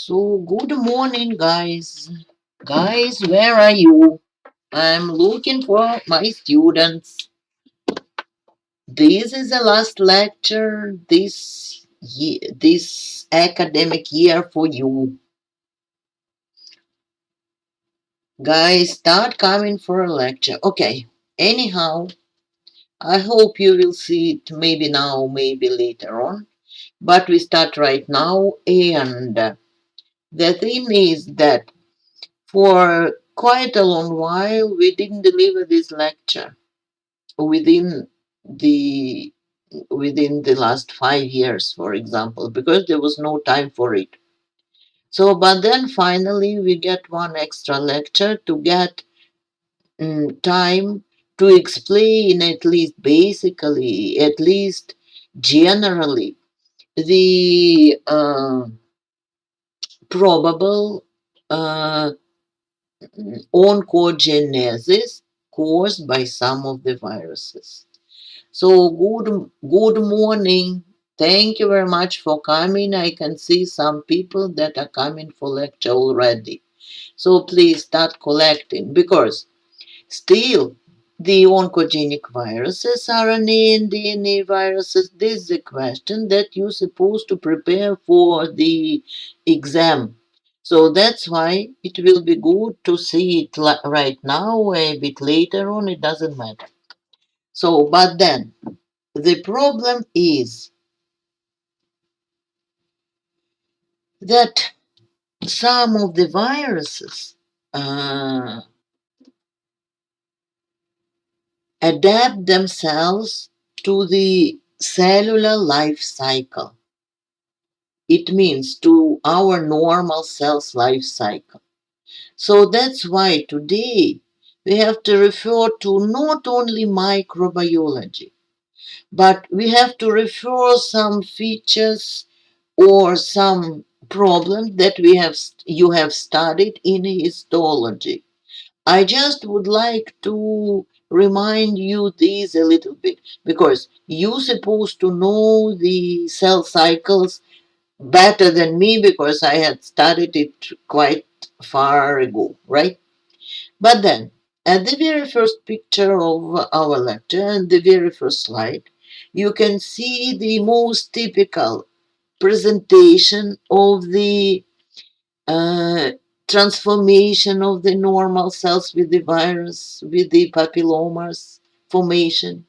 So, good morning, guys. Guys, where are you? I'm looking for my students. This is the last lecture this academic year for you. Guys, start coming for a lecture. Okay. Anyhow, I hope you will see it maybe now, maybe later on. But we start right now, and the thing is that for quite a long while, we didn't deliver this lecture within the within the last 5 years, for example, because there was no time for it. So, but then finally, we get one extra lecture to get time to explain at least basically, at least generally, the probable uh, oncogenesis caused by some of the viruses. So good morning. Thank you very much for coming. I can see some people that are coming for lecture already. So please start collecting because still the oncogenic viruses, RNA and DNA viruses, this is a question that you're supposed to prepare for the exam. So that's why it will be good to see it right now, a bit later on, it doesn't matter. So, but then the problem is that some of the viruses adapt themselves to the cellular life cycle. It means to our normal cell's life cycle. So that's why today we have to refer to not only microbiology, but we have to refer some features or some problems that you have studied in histology. I just would like to remind you this a little bit because you're supposed to know the cell cycles better than me because I had studied it quite far ago, right? But then, at the very first picture of our lecture and the very first slide, you can see the most typical presentation of the uh, transformation of the normal cells with the virus, with the papillomas formation.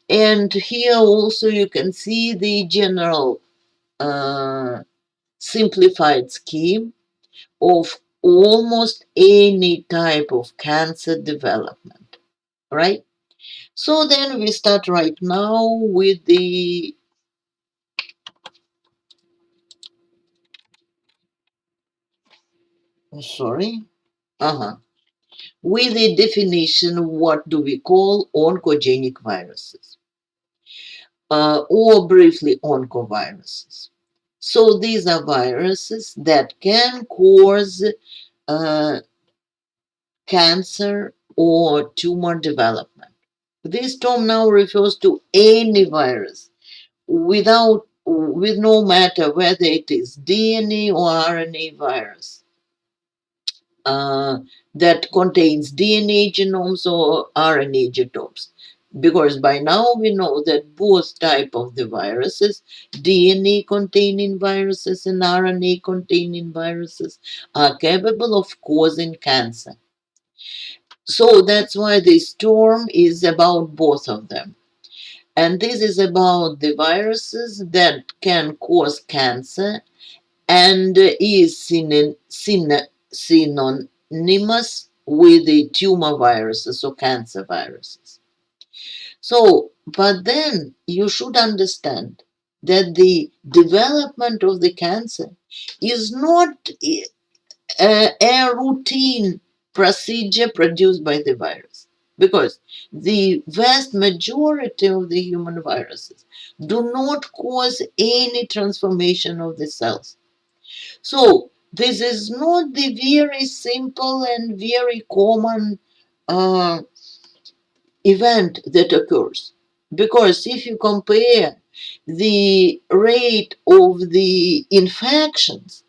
And here also you can see the general uh, simplified scheme of almost any type of cancer development, right? So then we start right now with the, sorry, uh-huh, with the definition, what do we call oncogenic viruses, or briefly oncoviruses. So these are viruses that can cause uh, cancer or tumor development. This term now refers to any virus with no matter whether it is DNA or RNA virus uh, that contains DNA genomes or RNA genomes. Because by now we know that both type of the viruses, DNA containing viruses and RNA containing viruses, are capable of causing cancer. So that's why this term is about both of them. And this is about the viruses that can cause cancer and is synonymous with the tumor viruses or cancer viruses. So, but then you should understand that the development of the cancer is not a routine procedure produced by the virus because the vast majority of the human viruses do not cause any transformation of the cells. So this is not the very simple and very common uh, event that occurs. Because if you compare the rate of the infections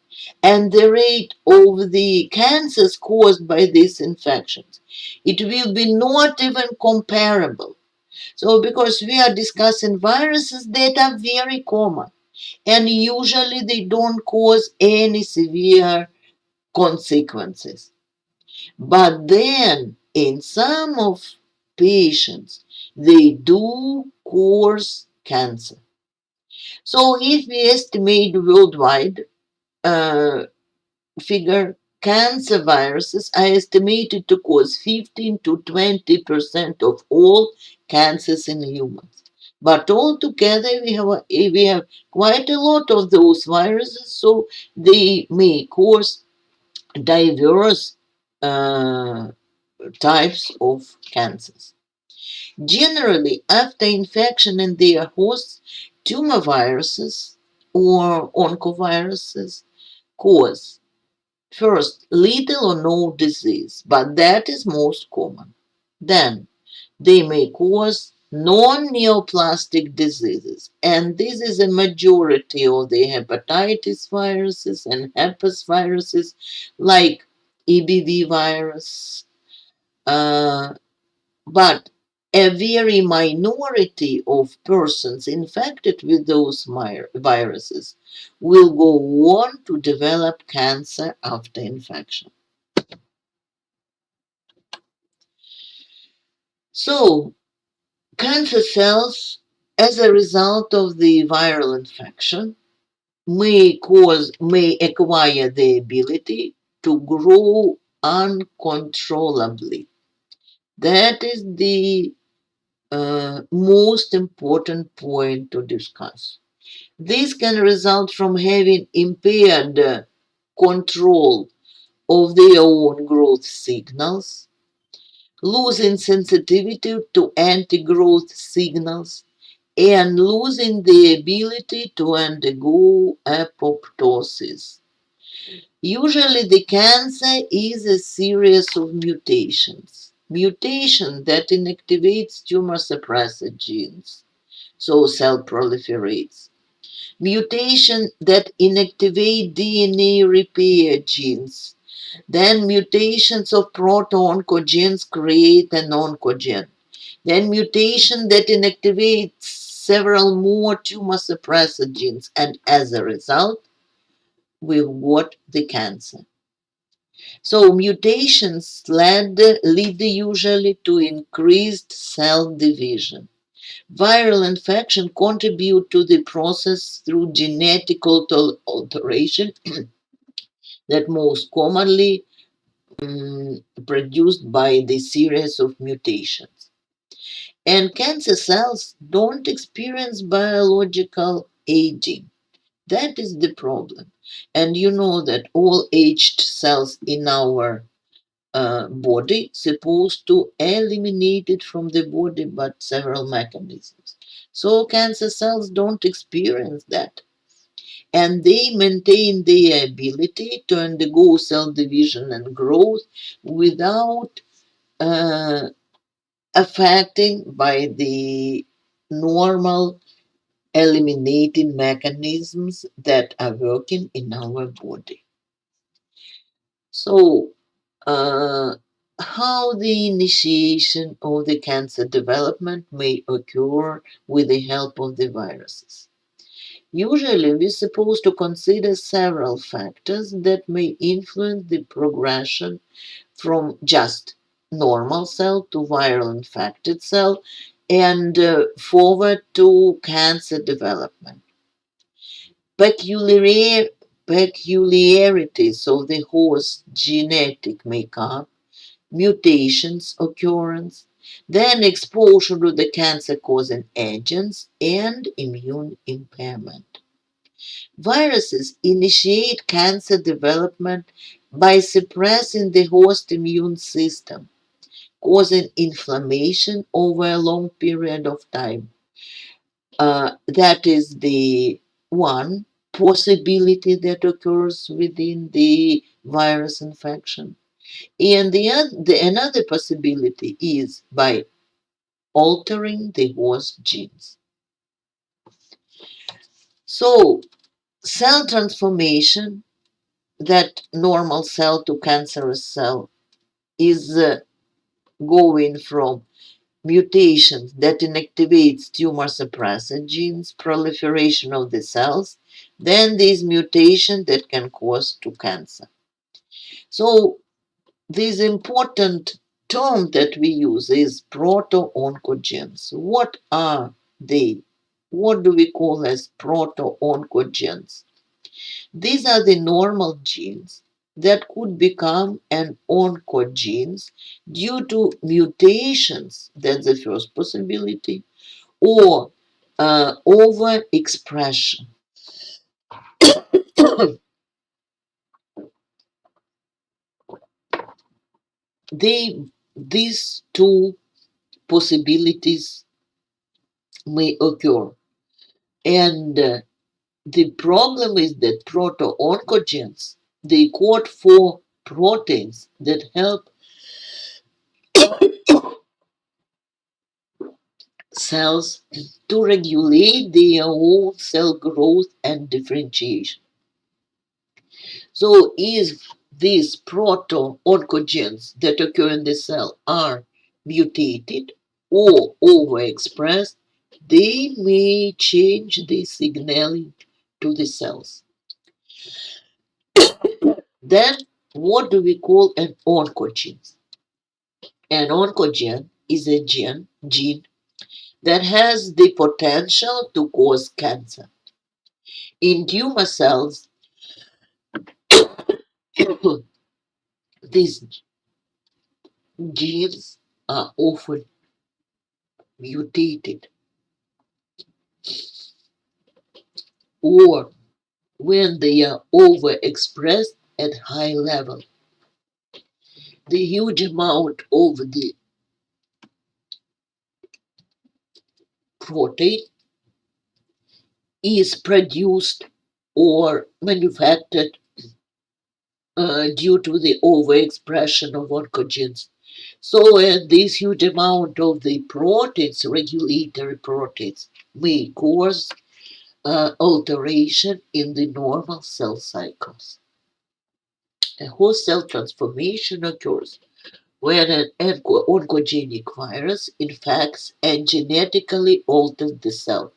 and the rate of the cancers caused by these infections. It will be not even comparable. So, because we are discussing viruses that are very common, and usually they don't cause any severe consequences. But then, in some of patients, they do cause cancer. So, if we estimate worldwide, uh, figure cancer viruses are estimated to cause 15 to 20% of all cancers in humans. But altogether, we have quite a lot of those viruses, so they may cause diverse uh, types of cancers. Generally, after infection in their hosts, tumor viruses or oncoviruses cause first, little or no disease, but that is most common. Then, they may cause non-neoplastic diseases, and this is a majority of the hepatitis viruses and herpes viruses, like EBV virus. But a very minority of persons infected with those viruses will go on to develop cancer after infection. So, cancer cells, as a result of the viral infection, may acquire the ability to grow uncontrollably. That is the most important point to discuss. This can result from having impaired control of their own growth signals, losing sensitivity to anti growth signals, and losing the ability to undergo apoptosis. Usually, the cancer is a series of mutations. Mutation that inactivates tumor suppressor genes, so cell proliferates. Mutation that inactivate DNA repair genes. Then mutations of proto-oncogenes create an oncogen. Then mutation that inactivates several more tumor suppressor genes, and as a result, we've got the cancer. So mutations lead usually to increased cell division. Viral infection contribute to the process through genetic alteration that most commonly produced by the series of mutations. And cancer cells don't experience biological aging. That is the problem. And you know that all aged cells in our body supposed to eliminate it from the body, but several mechanisms. So cancer cells don't experience that. And they maintain their ability to undergo cell division and growth without uh, affecting by the normal eliminating mechanisms that are working in our body. So, uh, how the initiation of the cancer development may occur with the help of the viruses. Usually, we're supposed to consider several factors that may influence the progression from just normal cell to viral infected cell and forward to cancer development. Peculiar, Peculiarities of the host genetic makeup, mutations occurrence, then exposure to the cancer causing agents, and immune impairment. Viruses initiate cancer development by suppressing the host immune system, causing inflammation over a long period of time. That is the one possibility that occurs within the virus infection. And another possibility is by altering the host genes. So, cell transformation that normal cell to cancerous cell is going from mutations that inactivates tumor suppressor genes, proliferation of the cells, then these mutations that can cause to cancer. So this important term that we use is proto-oncogenes. What are they? What do we call as proto-oncogenes? These are the normal genes that could become an oncogenes due to mutations, that's the first possibility, or overexpression. they, these two possibilities may occur. And the problem is that proto-oncogenes, they code for proteins that help cells to regulate their own cell growth and differentiation. So if these proto-oncogenes that occur in the cell are mutated or overexpressed, they may change the signaling to the cells. Then what do we call an oncogene? An oncogene is a gene that has the potential to cause cancer. In tumor cells, these genes are often mutated, or when they are overexpressed at high level, the huge amount of the protein is produced or manufactured due to the overexpression of oncogenes. So, this huge amount of the proteins, regulatory proteins, may cause alteration in the normal cell cycles. A whole cell transformation occurs when an oncogenic virus infects and genetically alters the cell.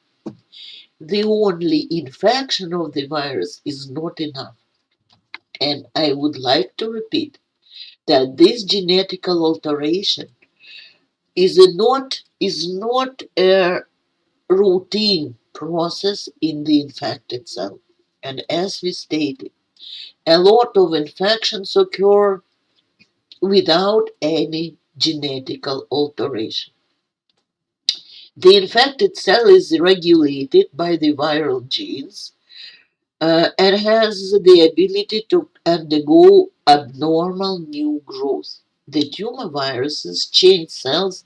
The only infection of the virus is not enough. And I would like to repeat that this genetical alteration is not a routine process in the infected cell. And as we stated, a lot of infections occur without any genetical alteration. The infected cell is regulated by the viral genes and has the ability to undergo abnormal new growth. The tumor viruses change cells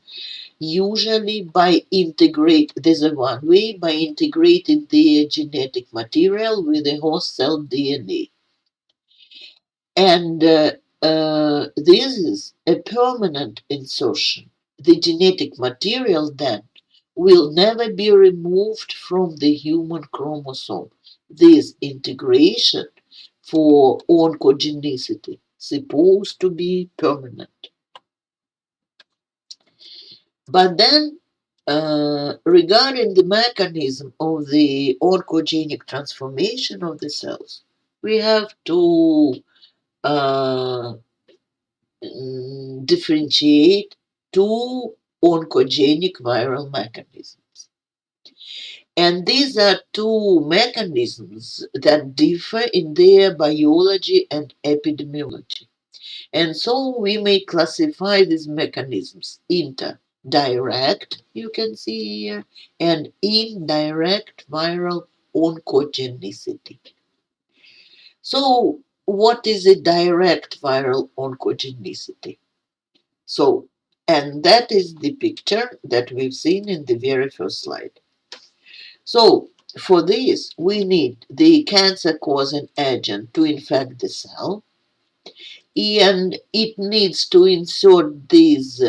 usually by there's a one way, by integrating their genetic material with the host cell DNA. And this is a permanent insertion. The genetic material then will never be removed from the human chromosome. This integration for oncogenicity supposed to be permanent. But then, regarding the mechanism of the oncogenic transformation of the cells, we have to uh, differentiate two oncogenic viral mechanisms. And these are two mechanisms that differ in their biology and epidemiology. And so we may classify these mechanisms into direct, you can see here, and indirect viral oncogenicity. So, what is a direct viral oncogenicity? So, and that is the picture that we've seen in the very first slide. So, for this, we need the cancer causing agent to infect the cell, and it needs to insert these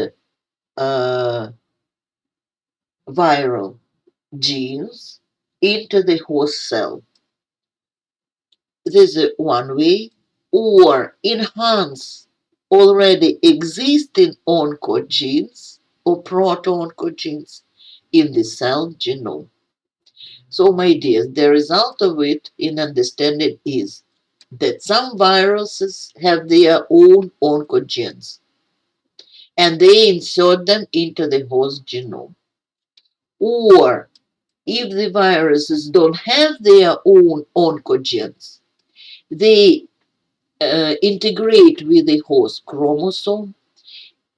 uh, viral genes into the host cell. This is one way. or enhance already existing oncogenes or proto-oncogenes in the cell genome. So, my dears, the result of it in understanding is that some viruses have their own oncogenes and they insert them into the host genome. Or if the viruses don't have their own oncogenes, they integrate with the host chromosome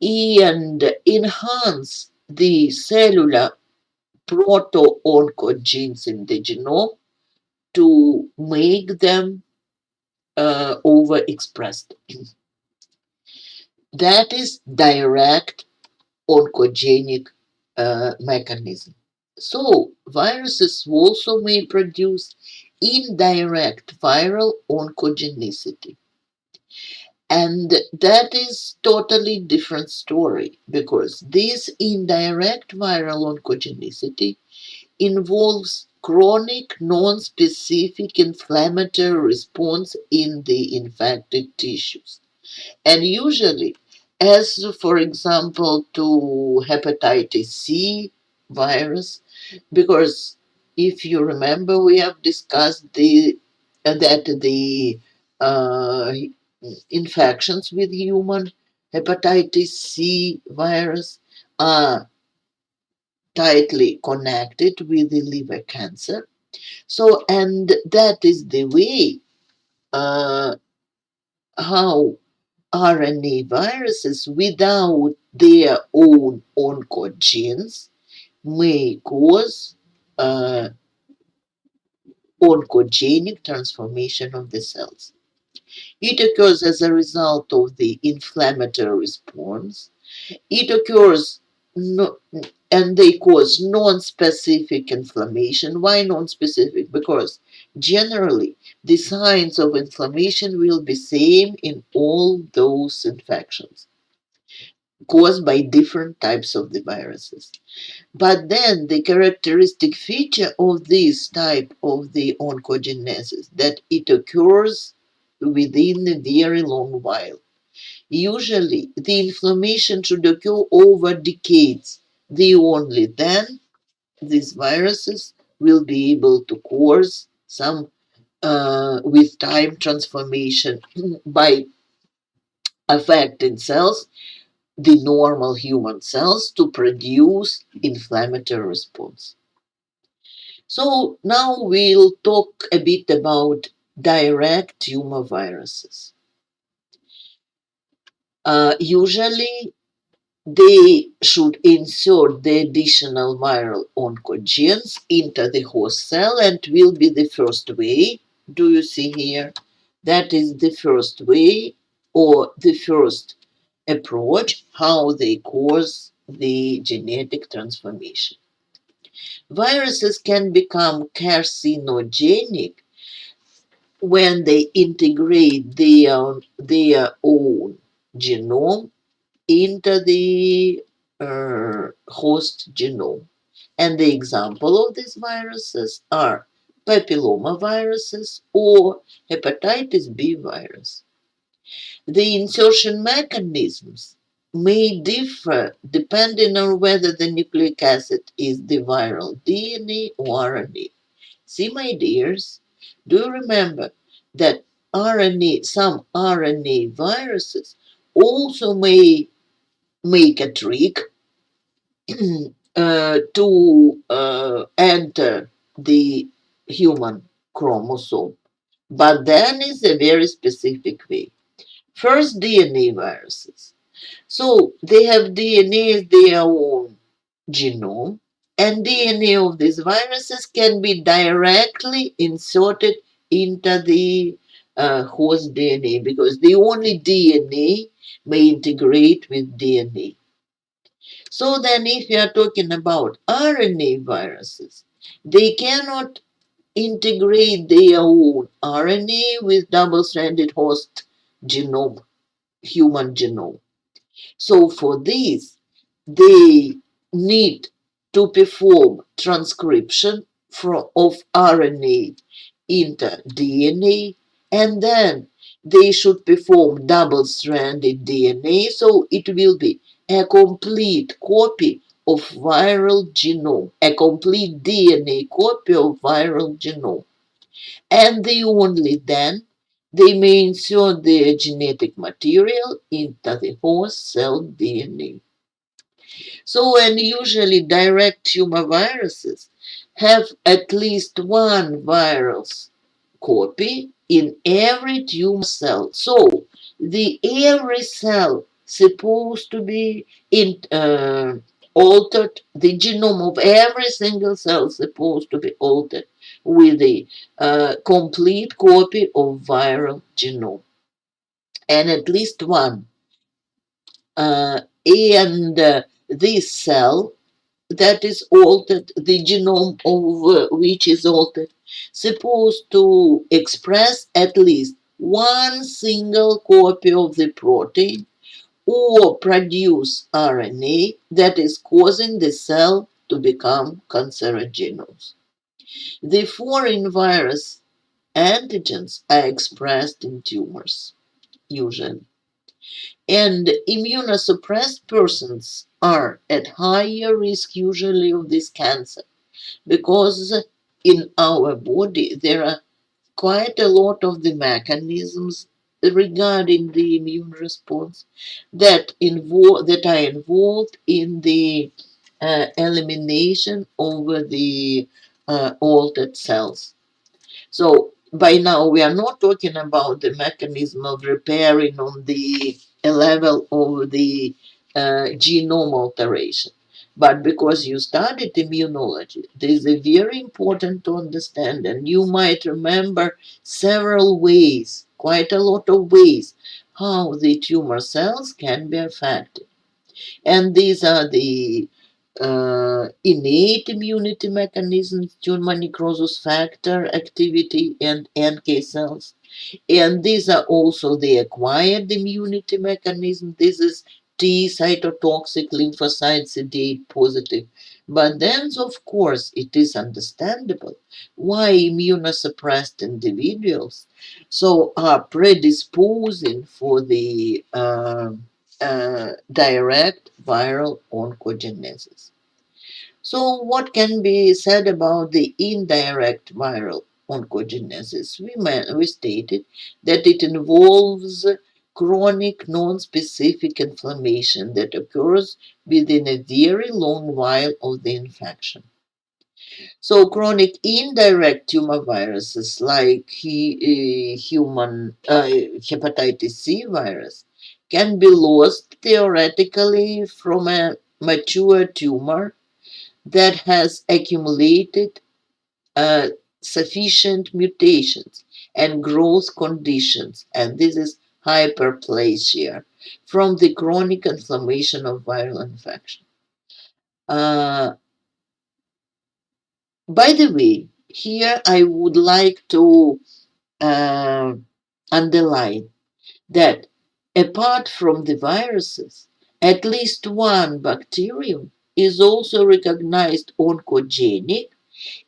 and enhance the cellular proto-oncogenes in the genome to make them overexpressed. That is direct oncogenic mechanism. So viruses also may produce indirect viral oncogenicity. And that is totally different story because this indirect viral oncogenicity involves chronic non-specific inflammatory response in the infected tissues. And usually, as for example, to hepatitis C virus, because if you remember, we have discussed that the uh, infections with human hepatitis C virus are tightly connected with the liver cancer. So, and that is the way uh, how RNA viruses without their own oncogenes may cause uh, oncogenic transformation of the cells. It occurs as a result of the inflammatory response. It occurs no, and they cause non-specific inflammation. Why non-specific? Because generally the signs of inflammation will be same in all those infections caused by different types of the viruses. But then the characteristic feature of this type of the oncogenesis that it occurs within a very long while. Usually the inflammation should occur over decades. The only then these viruses will be able to cause some with time transformation by affecting cells, the normal human cells, to produce inflammatory response. So now we'll talk a bit about direct tumor viruses. Usually they should insert the additional viral oncogenes into the host cell and will be the first way. Do you see here? That is the first way or the first approach how they cause the genetic transformation. Viruses can become carcinogenic when they integrate their own genome into the host genome. And the example of these viruses are papillomaviruses or hepatitis B virus. The insertion mechanisms may differ depending on whether the nucleic acid is the viral DNA or RNA. See, my dears, do you remember that some RNA viruses also may make a trick to enter the human chromosome, but then is a very specific way. First, DNA viruses. So they have DNA as their own genome, and DNA of these viruses can be directly inserted into the host DNA because the only DNA may integrate with DNA. So then, if you are talking about RNA viruses, they cannot integrate their own RNA with double-stranded host genome, human genome. So for this, they need to perform transcription of RNA into DNA, and then they should perform double-stranded DNA, so it will be a complete copy of viral genome, a complete DNA copy of viral genome. And they only then they may insert their genetic material into the host cell DNA. So, and usually direct tumor viruses have at least one virus copy in every tumor cell. So the every cell supposed to be altered. The genome of every single cell supposed to be altered with a complete copy of viral genome, and at least one. And this cell that is altered, the genome of which is altered, supposed to express at least one single copy of the protein or produce RNA that is causing the cell to become cancerogenous. The foreign virus antigens are expressed in tumors, usually. And immunosuppressed persons are at higher risk usually of this cancer because in our body there are quite a lot of the mechanisms regarding the immune response that are involved in the elimination of the altered cells. So by now we are not talking about the mechanism of repairing on the level of the genome alteration. But because you studied immunology, this is very important to understand, and you might remember several ways, quite a lot of ways, how the tumor cells can be affected. And these are the innate immunity mechanisms, tumor necrosis factor activity, and NK cells. And these are also the acquired immunity mechanism. This is T cytotoxic lymphocyte CD8 positive. But then, of course, it is understandable why immunosuppressed individuals so are predisposing for the direct viral oncogenesis. So, what can be said about the indirect viral oncogenesis? We stated that it involves chronic non-specific inflammation that occurs within a very long while of the infection. So, chronic indirect tumor viruses like human hepatitis C virus can be lost theoretically from a mature tumor that has accumulated uh, sufficient mutations and growth conditions, and this is hyperplasia, from the chronic inflammation of viral infection. Uh, by the way, here I would like to uh, underline that apart from the viruses, at least one bacterium is also recognized oncogenic,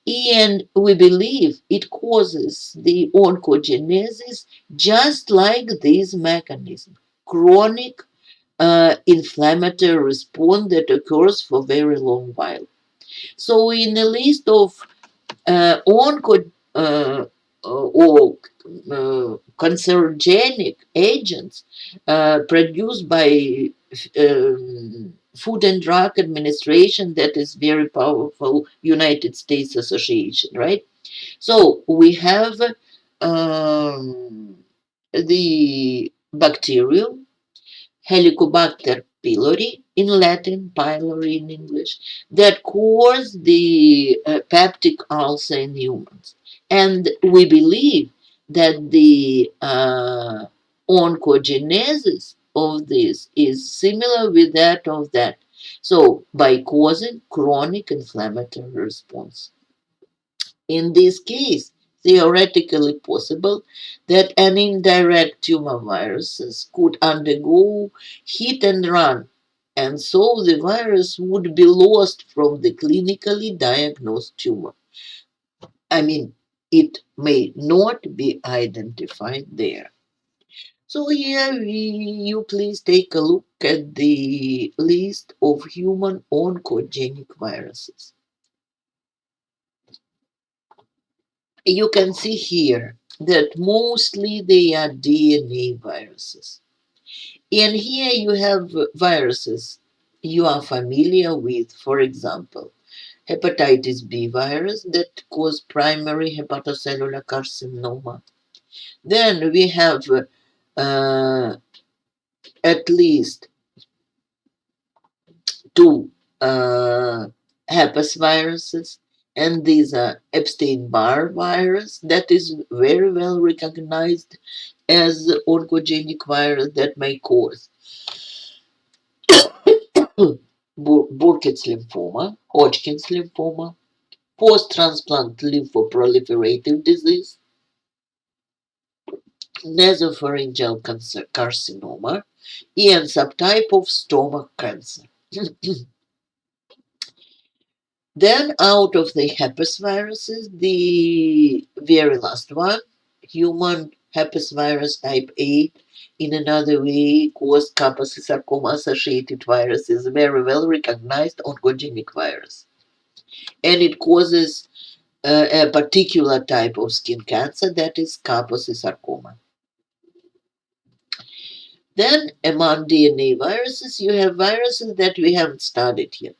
and we believe it causes the oncogenesis just like this mechanism, chronic inflammatory response that occurs for very long while. So in a list of onco or cancerogenic agents produced by Food and Drug Administration, that is very powerful United States association, right? So we have um, the bacterium Helicobacter pylori in Latin, pylori in English, that cause the peptic ulcer in humans. And we believe that the oncogenesis of this is similar with that of that. So, by causing chronic inflammatory response. In this case, theoretically possible that an indirect tumor viruses could undergo hit and run, and so the virus would be lost from the clinically diagnosed tumor. I mean, it may not be identified there. So here you please take a look at the list of human oncogenic viruses. You can see here that mostly they are DNA viruses. And here you have viruses you are familiar with, for example, hepatitis B virus that cause primary hepatocellular carcinoma. Then we have uh, at least two herpes viruses, and these are Epstein-Barr virus that is very well recognized as oncogenic virus that may cause Burkitt's lymphoma, Hodgkin's lymphoma, post-transplant lymphoproliferative disease, nasopharyngeal carcinoma, and subtype of stomach cancer. Then out of the herpes viruses, the very last one, human herpes virus type A, in another way, caused Kaposi sarcoma associated virus, is a very well recognized oncogenic virus. And it causes a particular type of skin cancer, that is Kaposi sarcoma. Then among DNA viruses, you have viruses that we haven't studied yet.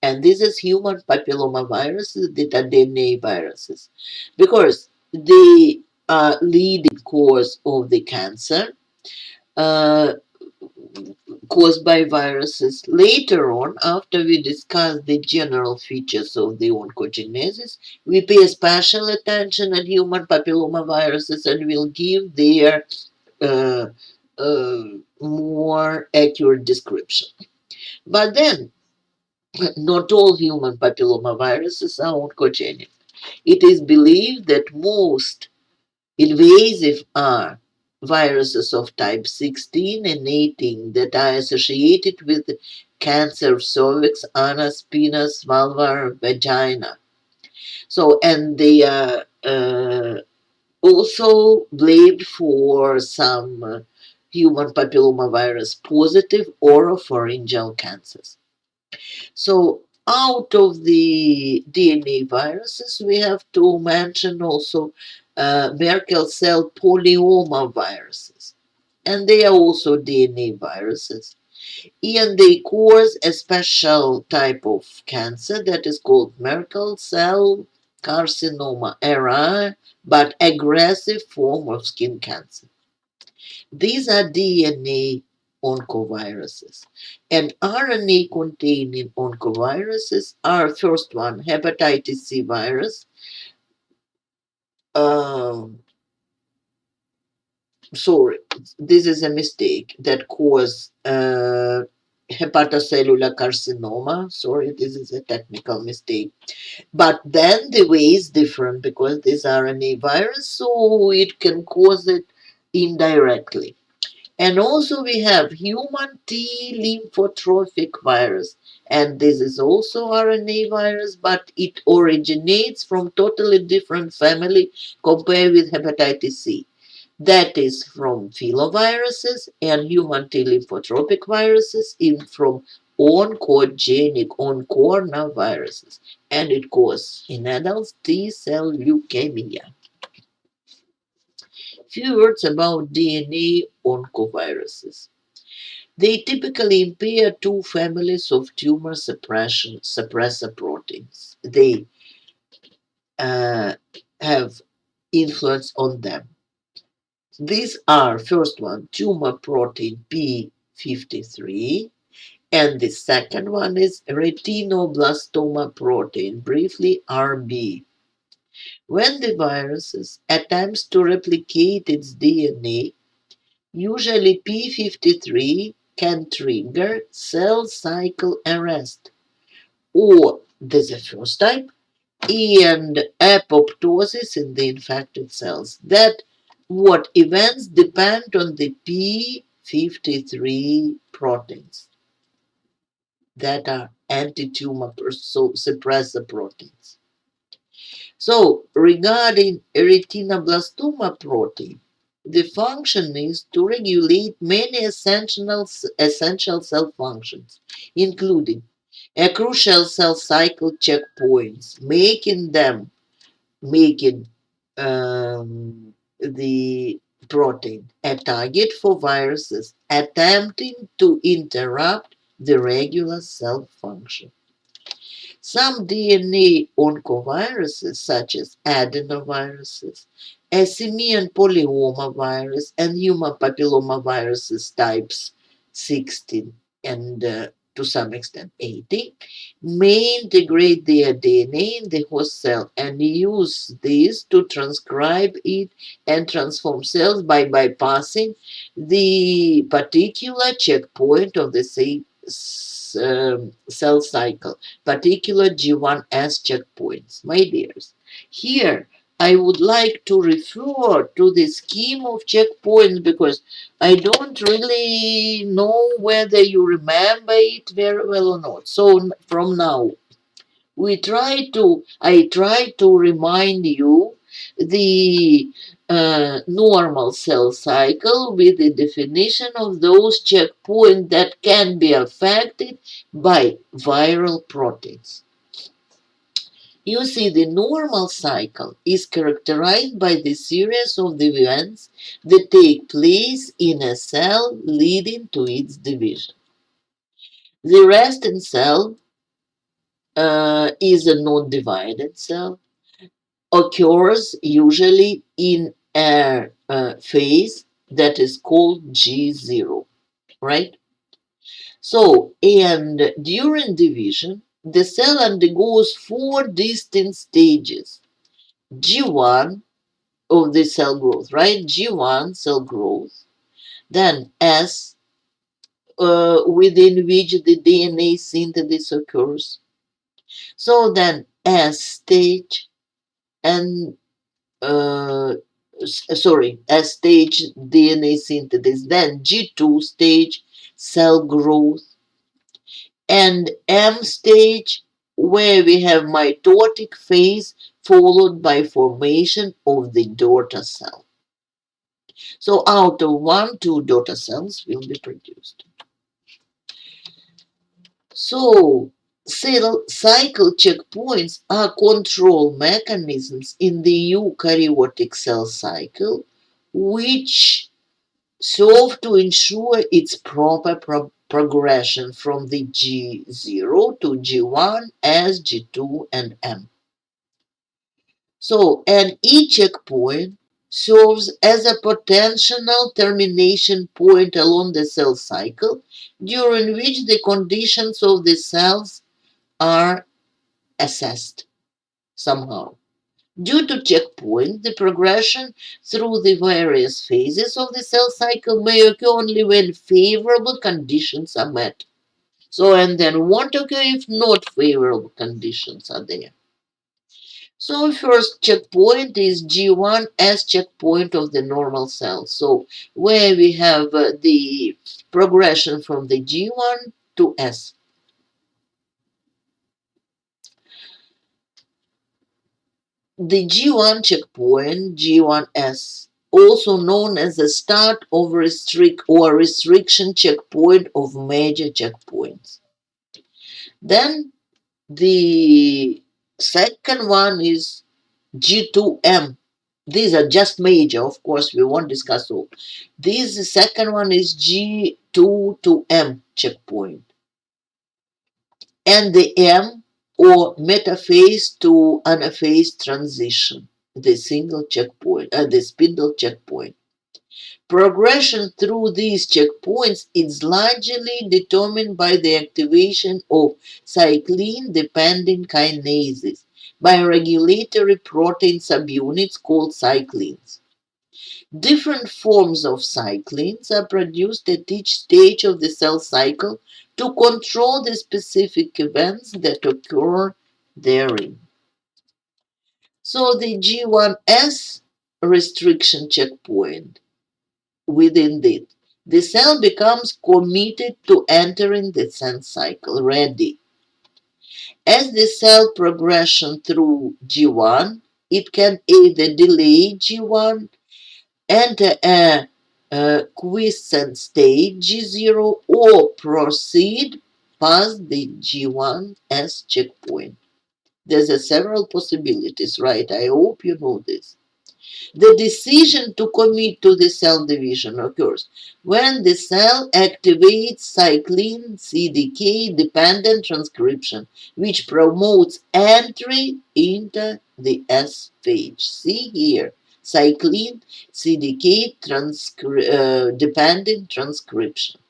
And this is human papilloma viruses that are DNA viruses because they are leading cause of the cancer uh, caused by viruses. Later on, after we discuss the general features of the oncogenesis, we pay special attention at human papilloma viruses and will give their uh, uh, more accurate description. But then, not all human papillomaviruses are oncogenic. It is believed that most invasive are viruses of type 16 and 18 that are associated with cancer of cervix, anus, penis, vulvar, vagina. So, and they are also blamed for some human papillomavirus positive oropharyngeal cancers. So, out of the DNA viruses, we have to mention also Merkel cell polyoma viruses. And they are also DNA viruses. And they cause a special type of cancer that is called Merkel cell carcinoma, a rare but aggressive form of skin cancer. These are DNA oncoviruses. And RNA containing oncoviruses are first one, hepatitis C virus. Um, sorry, this is a mistake that cause hepatocellular carcinoma. Sorry, this is a technical mistake. But then the way is different because this RNA virus, so it can cause it indirectly. And also we have human T lymphotrophic virus. And this is also RNA virus, but it originates from totally different family compared with hepatitis C. That is from filoviruses and human T lymphotropic viruses in from oncogenic oncornaviruses. And it causes in adults T cell leukemia. Few words about DNA oncoviruses. They typically impair two families of tumor suppression suppressor proteins. They uh, have influence on them. These are first one, tumor protein P53, and the second one is retinoblastoma protein, briefly RB. When the virus attempts to replicate its DNA, usually P53 can trigger cell cycle arrest, or there's a first type, and apoptosis in the infected cells. That what events depend on the P53 proteins that are anti-tumor suppressor proteins. So regarding retinoblastoma protein, The function is to regulate many essential cell functions, including a crucial cell cycle checkpoints, making the protein a target for viruses attempting to interrupt the regular cell function. Some DNA oncoviruses, such as adenoviruses, a simian polyomavirus, and human papillomaviruses types 16 and to some extent 18, may integrate their DNA in the host cell and use this to transcribe it and transform cells by bypassing the particular checkpoint of the cell cycle, particular G1S checkpoints. My dears, here I would like to refer to the scheme of checkpoints because I don't really know whether you remember it very well or not. So from now I try to remind you the normal cell cycle with the definition of those checkpoints that can be affected by viral proteins. You see, the normal cycle is characterized by the series of the events that take place in a cell leading to its division. The resting cell is a non-divided cell, occurs usually in a phase that is called G0, right? So, and during division, the cell undergoes four distinct stages. G1 of the cell growth, right? G1 cell growth, then S, within which the DNA synthesis occurs. So then S stage and S stage DNA synthesis, then G2 stage cell growth, and M stage where we have mitotic phase followed by formation of the daughter cell. So out of one, two daughter cells will be produced. So cell cycle checkpoints are control mechanisms in the eukaryotic cell cycle which serve to ensure its proper progression from the G0 to G1 as G2 and M. So, and each checkpoint serves as a potential termination point along the cell cycle during which the conditions of the cells are assessed somehow. Due to checkpoints, the progression through the various phases of the cell cycle may occur only when favorable conditions are met. So, and then won't occur if not favorable conditions are there. So, first checkpoint is G1 as checkpoint of the normal cell. So, where we have the progression from the G1 to S. The G1 checkpoint, G1S, also known as the start of restriction checkpoint of major checkpoints. Then the second one is G2M. These are just major, of course, we won't discuss all. The second one is G2 to M checkpoint. And the M or metaphase to anaphase transition, the single checkpoint, the spindle checkpoint. Progression through these checkpoints is largely determined by the activation of cyclin-dependent kinases by regulatory protein subunits called cyclins. Different forms of cyclins are produced at each stage of the cell cycle to control the specific events that occur therein. So the G1S restriction checkpoint within it, the cell becomes committed to entering the cell cycle, ready. As the cell progression through G1, it can either delay G1 enter a quiescent state G0 or proceed past the G1 as checkpoint. There's several possibilities, right? I hope you know this. The decision to commit to the cell division occurs when the cell activates cyclin CDK dependent transcription, which promotes entry into the S phase. See here, cyclin CDK dependent transcription.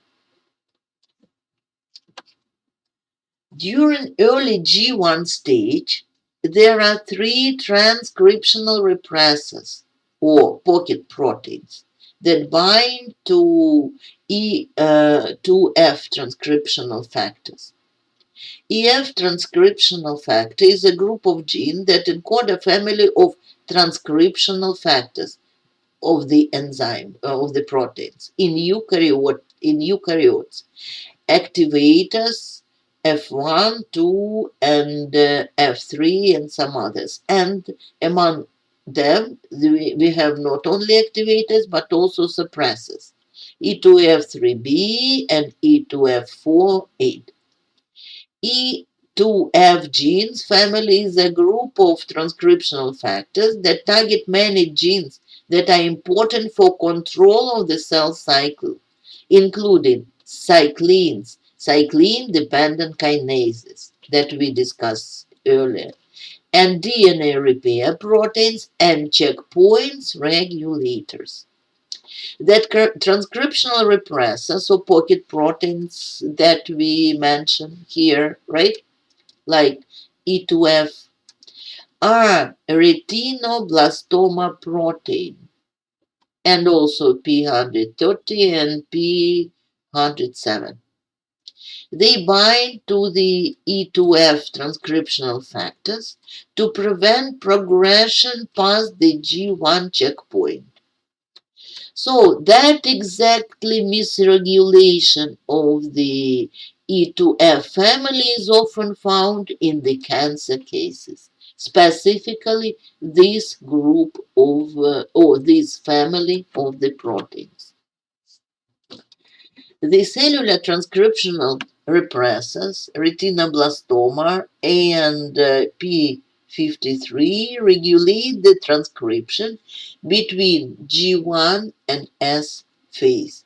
During early G1 stage, there are three transcriptional repressors or pocket proteins that bind to F transcriptional factors. EF transcriptional factor is a group of genes that encode a family of transcriptional factors of the enzyme of the proteins in eukaryotes. Activators F1, 2, and F3, and some others. And among them, we have not only activators but also suppressors E2F3B and E2F4A. E2F genes family is a group of transcriptional factors that target many genes that are important for control of the cell cycle, including cyclins, cyclin-dependent kinases that we discussed earlier, and DNA repair proteins and checkpoints regulators. That transcriptional repressors or pocket proteins that we mentioned here, right? Like E2F, are retinoblastoma protein and also P130 and P107. They bind to the E2F transcriptional factors to prevent progression past the G1 checkpoint. So that exactly misregulation of the E2F family is often found in the cancer cases, specifically this group of or this family of the proteins. The cellular transcriptional repressors, retinoblastoma and P53, regulate the transcription between G1 and S phase.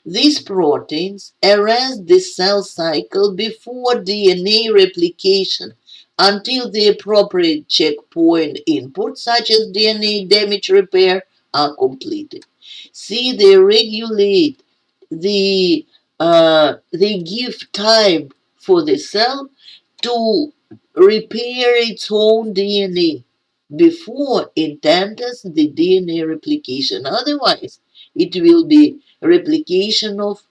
These proteins arrest the cell cycle before DNA replication until the appropriate checkpoint inputs, such as DNA damage repair, are completed. See, they regulate they give time for the cell to repair its own DNA before it enters the DNA replication. Otherwise, it will be replication of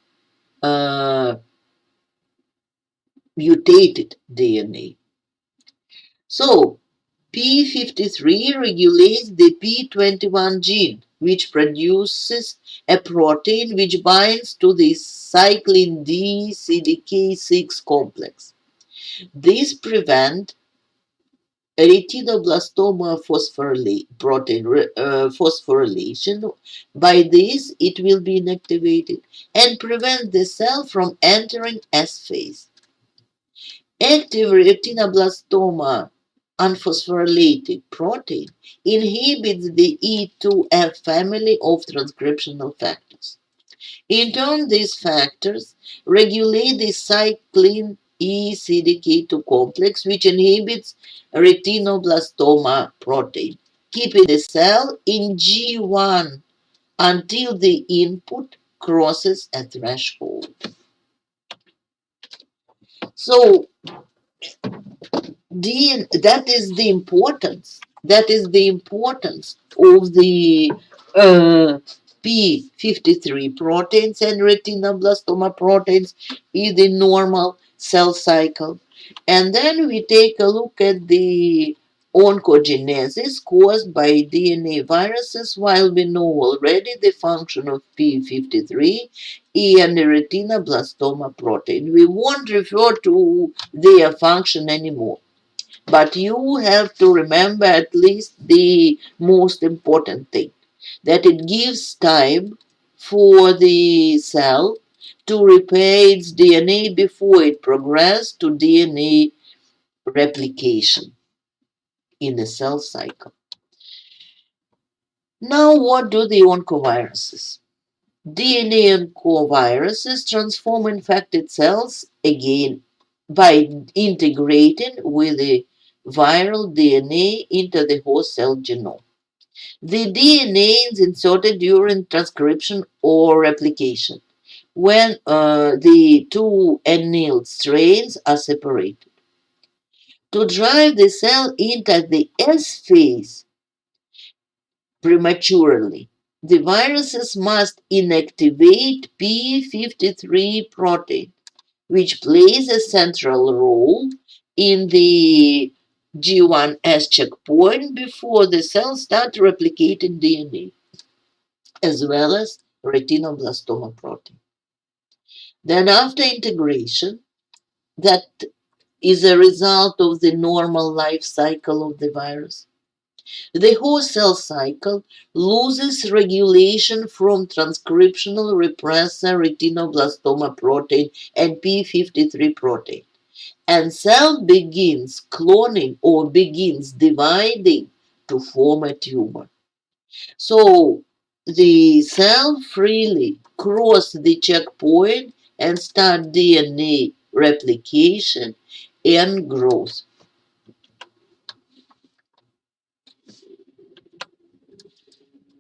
uh, mutated DNA. So, P53 regulates the P21 gene, which produces a protein which binds to the cyclin D CDK6 complex. This prevents retinoblastoma phosphorylation. By this, it will be inactivated and prevent the cell from entering S phase. Active retinoblastoma unphosphorylated protein inhibits the E2F family of transcriptional factors. In turn, these factors regulate the cyclin E-CDK2 complex, which inhibits retinoblastoma protein, keeping the cell in G1 until the input crosses a threshold. So, that is the importance. That is the importance of the uh, P53 proteins and retinoblastoma proteins in the normal cell cycle. And then we take a look at the oncogenesis caused by DNA viruses, while we know already the function of P53 and the retinoblastoma protein. We won't refer to their function anymore. But you have to remember at least the most important thing. that it gives time for the cell to repair its DNA before it progresses to DNA replication in the cell cycle. Now, what do the oncoviruses? DNA oncoviruses transform infected cells again by integrating with the viral DNA into the host cell genome. The DNA is inserted during transcription or replication when the two annealed strains are separated. To drive the cell into the S phase prematurely, the viruses must inactivate p53 protein, which plays a central role in the G1S checkpoint before the cells start replicating DNA, as well as retinoblastoma protein. Then, after integration, that is a result of the normal life cycle of the virus. The whole cell cycle loses regulation from transcriptional repressor retinoblastoma protein and p53 protein, and cell begins cloning or begins dividing to form a tumor. So the cell freely cross the checkpoint and start DNA replication and growth.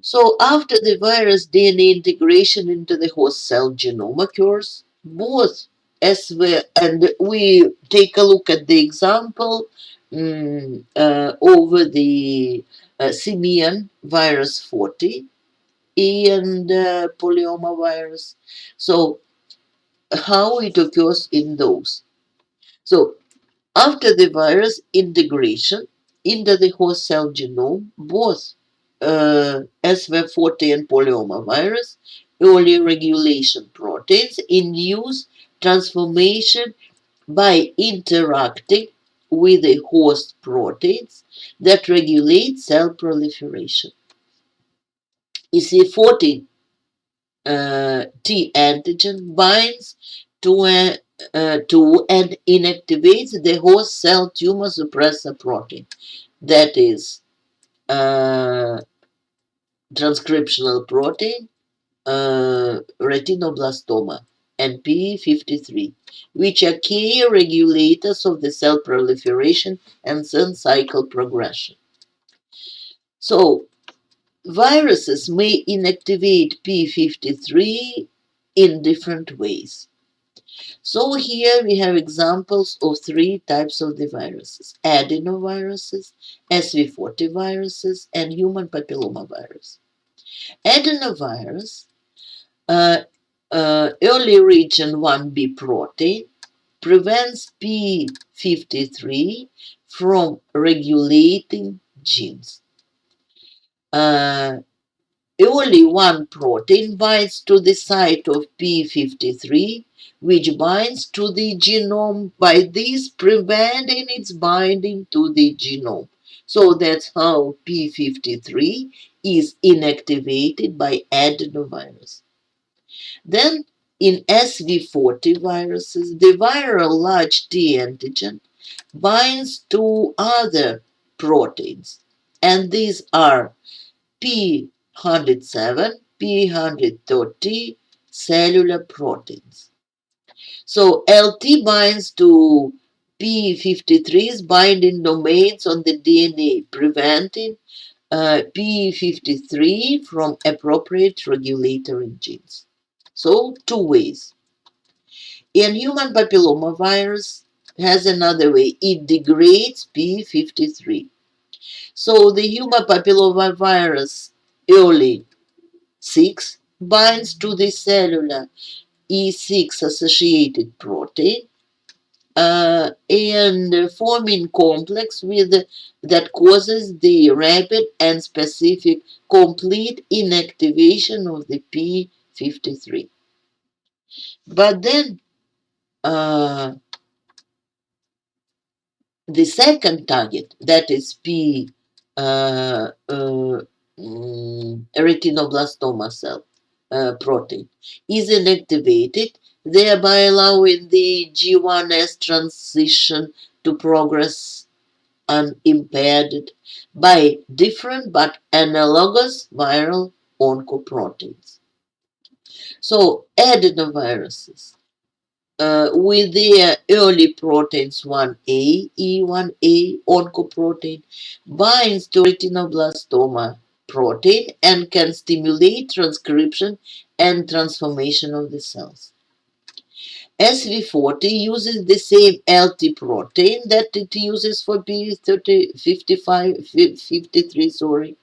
So after the virus DNA integration into the host cell genome occurs, both as well, and we take a look at the example over the simian virus 40 and polyomavirus. So how it occurs in those. So after the virus integration into the host cell genome, both SV40 and polyomavirus early regulation proteins induce transformation by interacting with the host proteins that regulate cell proliferation. EC40 T antigen binds to and inactivates the host cell tumor suppressor protein, that is transcriptional protein, retinoblastoma, and p53, which are key regulators of the cell proliferation and cell cycle progression. So, viruses may inactivate p53 in different ways. So here we have examples of three types of the viruses: adenoviruses, SV40 viruses, and human papillomavirus. Adenovirus, early region 1b protein, prevents p53 from regulating genes. Only one protein binds to the site of p53, which binds to the genome, by this preventing its binding to the genome. So that's how p53 is inactivated by adenovirus. Then in SV40 viruses, the viral large T antigen binds to other proteins, and these are P107, P130 cellular proteins. So LT binds to P53's binding domains on the DNA, preventing P53 from appropriate regulatory genes. So, two ways. And human papillomavirus has another way. It degrades P53. So the human papillomavirus early 6 binds to the cellular E6 associated protein and forming complex with that causes the rapid and specific complete inactivation of the P53. But then the second target, that is P130, retinoblastoma cell protein is inactivated, thereby allowing the G1S transition to progress unimpeded by different but analogous viral oncoproteins. So, adenoviruses with their early proteins 1A, E1A oncoprotein binds to retinoblastoma protein and can stimulate transcription and transformation of the cells. SV40 uses the same LT protein that it uses for B53,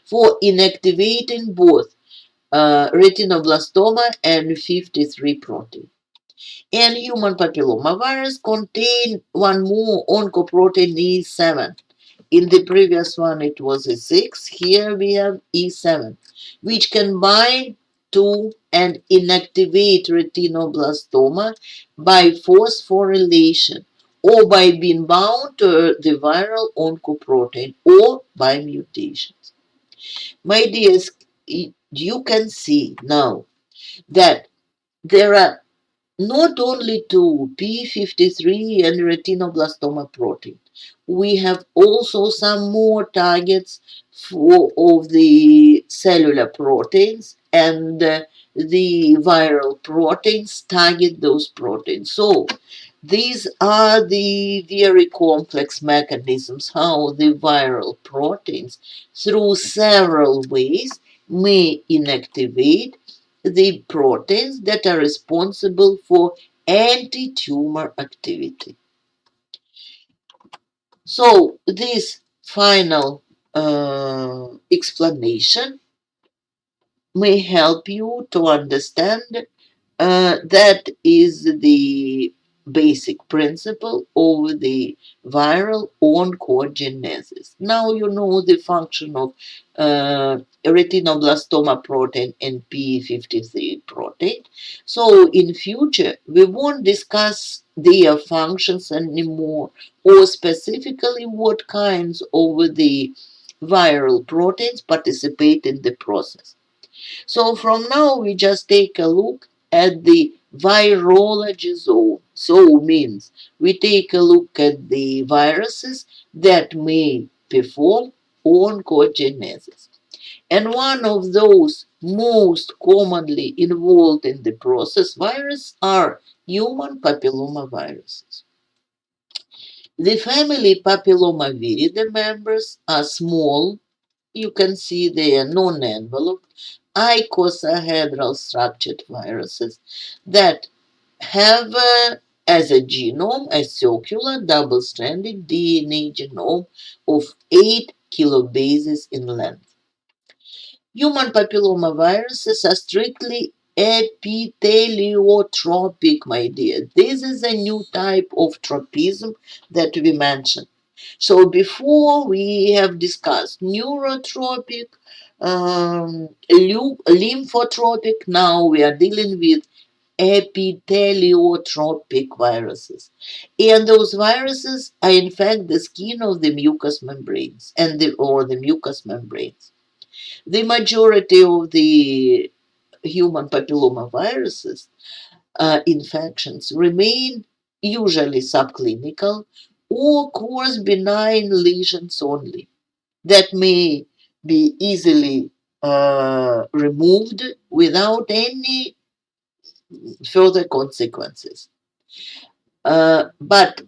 for inactivating both retinoblastoma and 53 protein. And human papillomavirus contain one more oncoprotein E7. In the previous one it was E6, here we have E7, which can bind to and inactivate retinoblastoma by phosphorylation or by being bound to the viral oncoprotein or by mutations. My dears, you can see now that there are not only to P53 and retinoblastoma protein. We have also some more targets of the cellular proteins, and the viral proteins target those proteins. So these are the very complex mechanisms how the viral proteins, through several ways, may inactivate the proteins that are responsible for anti-tumor activity. So this final explanation may help you to understand that is the basic principle of the viral oncogenesis. Now you know the function of retinoblastoma protein and P53 protein. So in future, we won't discuss their functions anymore, or specifically what kinds of the viral proteins participate in the process. So from now, we just take a look at the virology zone. So means we take a look at the viruses that may perform oncogenesis. And one of those most commonly involved in the process virus are human papillomaviruses. The family Papillomaviridae members are small. You can see they are non-enveloped icosahedral structured viruses that have as a genome a circular double-stranded DNA genome of 8 kilobases in length. Human papillomaviruses are strictly epitheliotropic, my dear. This is a new type of tropism that we mentioned. So before we have discussed neurotropic, lymphotropic, now we are dealing with epitheliotropic viruses. And those viruses are in fact the skin of the mucous membranes or the mucous membranes. The majority of the human papillomaviruses infections remain usually subclinical or cause benign lesions only that may be easily removed without any further consequences. But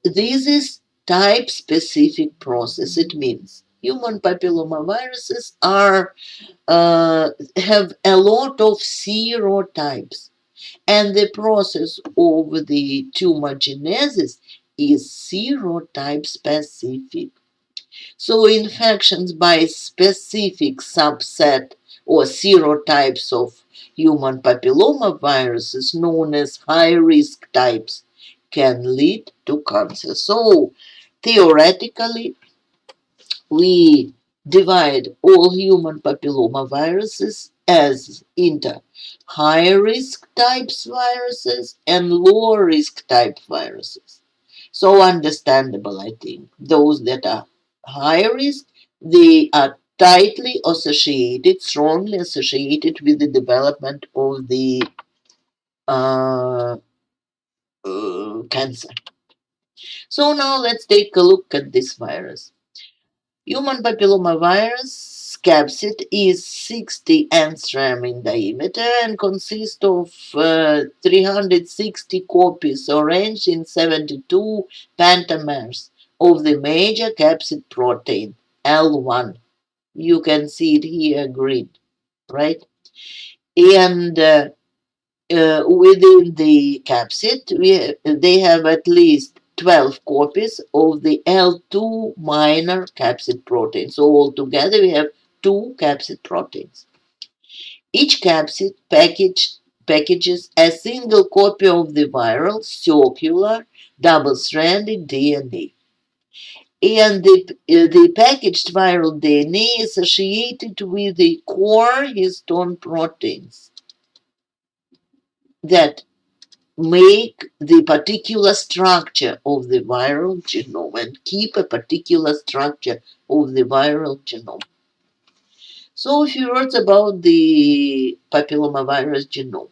this is type specific process. It means human papillomaviruses have a lot of serotypes, and the process of the tumor genesis is serotype specific. So infections by specific subset or serotypes of human papillomaviruses known as high-risk types can lead to cancer. So theoretically, we divide all human papillomaviruses as into high risk types viruses and low risk type viruses. So understandable, I think. Those that are high risk, they are tightly associated, strongly associated with the development of the uh, cancer. So now let's take a look at this virus. Human papillomavirus capsid is 60 angstrom in diameter and consists of 360 copies arranged in 72 pentamers of the major capsid protein, L1. You can see it here green, right? And within the capsid, they have at least 12 copies of the L2 minor capsid protein. So altogether, we have two capsid proteins. Each capsid packages a single copy of the viral circular double-stranded DNA. And the packaged viral DNA is associated with the core histone proteins that make the particular structure of the viral genome and keep a particular structure of the viral genome. So a few words about the papillomavirus genome.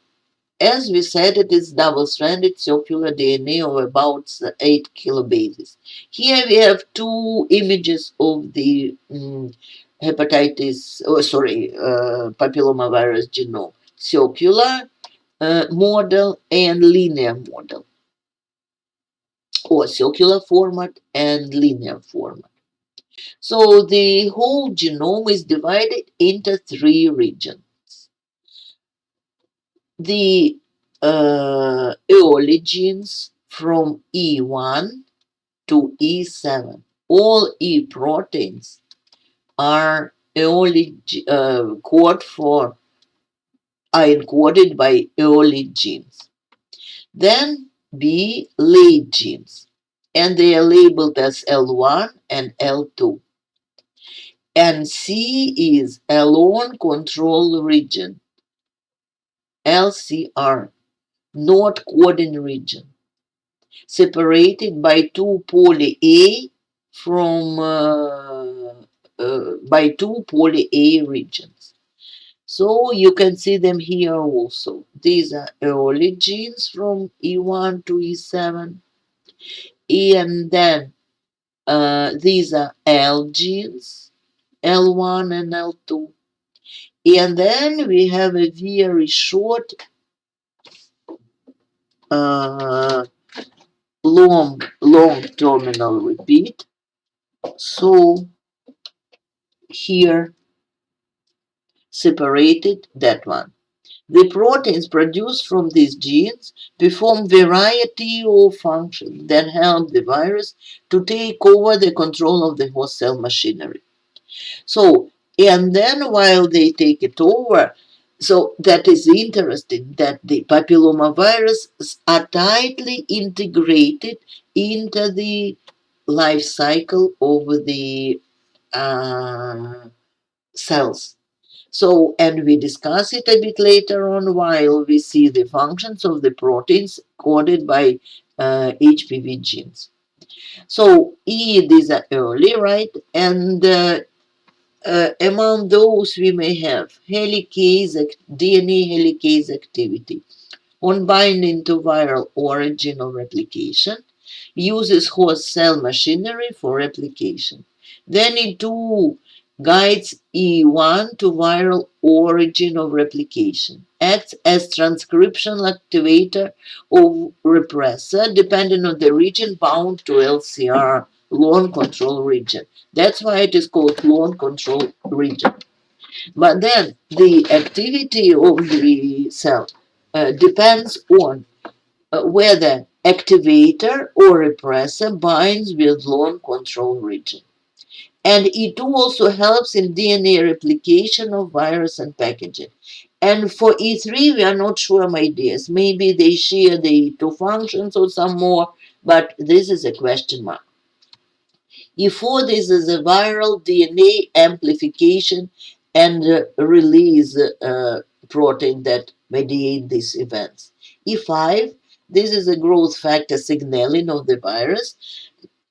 As we said, it is double-stranded circular DNA of about 8 kilobases. Here we have two images of the papillomavirus genome: circular model and linear model, or circular format and linear format. So the whole genome is divided into three regions. The early genes from E1 to E7. All E proteins are encoded by early genes. Then B late genes, and they are labeled as L1 and L2. And C is alone control region, LCR, not coding region, separated by two poly A from by two poly A regions. So you can see them here also. These are early genes from E1 to E7, and then these are L genes, L1 and L2. And then we have a very short, uh, long terminal repeat. So here, separated that one. The proteins produced from these genes perform variety of functions that help the virus to take over the control of the host cell machinery. So, and then while they take it over, so that is interesting that the papillomaviruses are tightly integrated into the life cycle of the cells. So, and we discuss it a bit later on while we see the functions of the proteins coded by HPV genes. So, these are early, right? And among those, we may have DNA helicase activity on binding to viral origin of replication, uses host cell machinery for replication. Then E2 guides E1 to viral origin of replication, acts as transcriptional activator or repressor depending on the region bound to LCR, long control region. That's why it is called long control region. But then the activity of the cell depends on whether activator or repressor binds with long control region. And it also helps in DNA replication of virus and packaging. And for E3, we are not sure, my dears. Maybe they share the two functions or some more, but this is a question mark. E4, this is a viral DNA amplification and release protein that mediate these events. E5, this is a growth factor signaling of the virus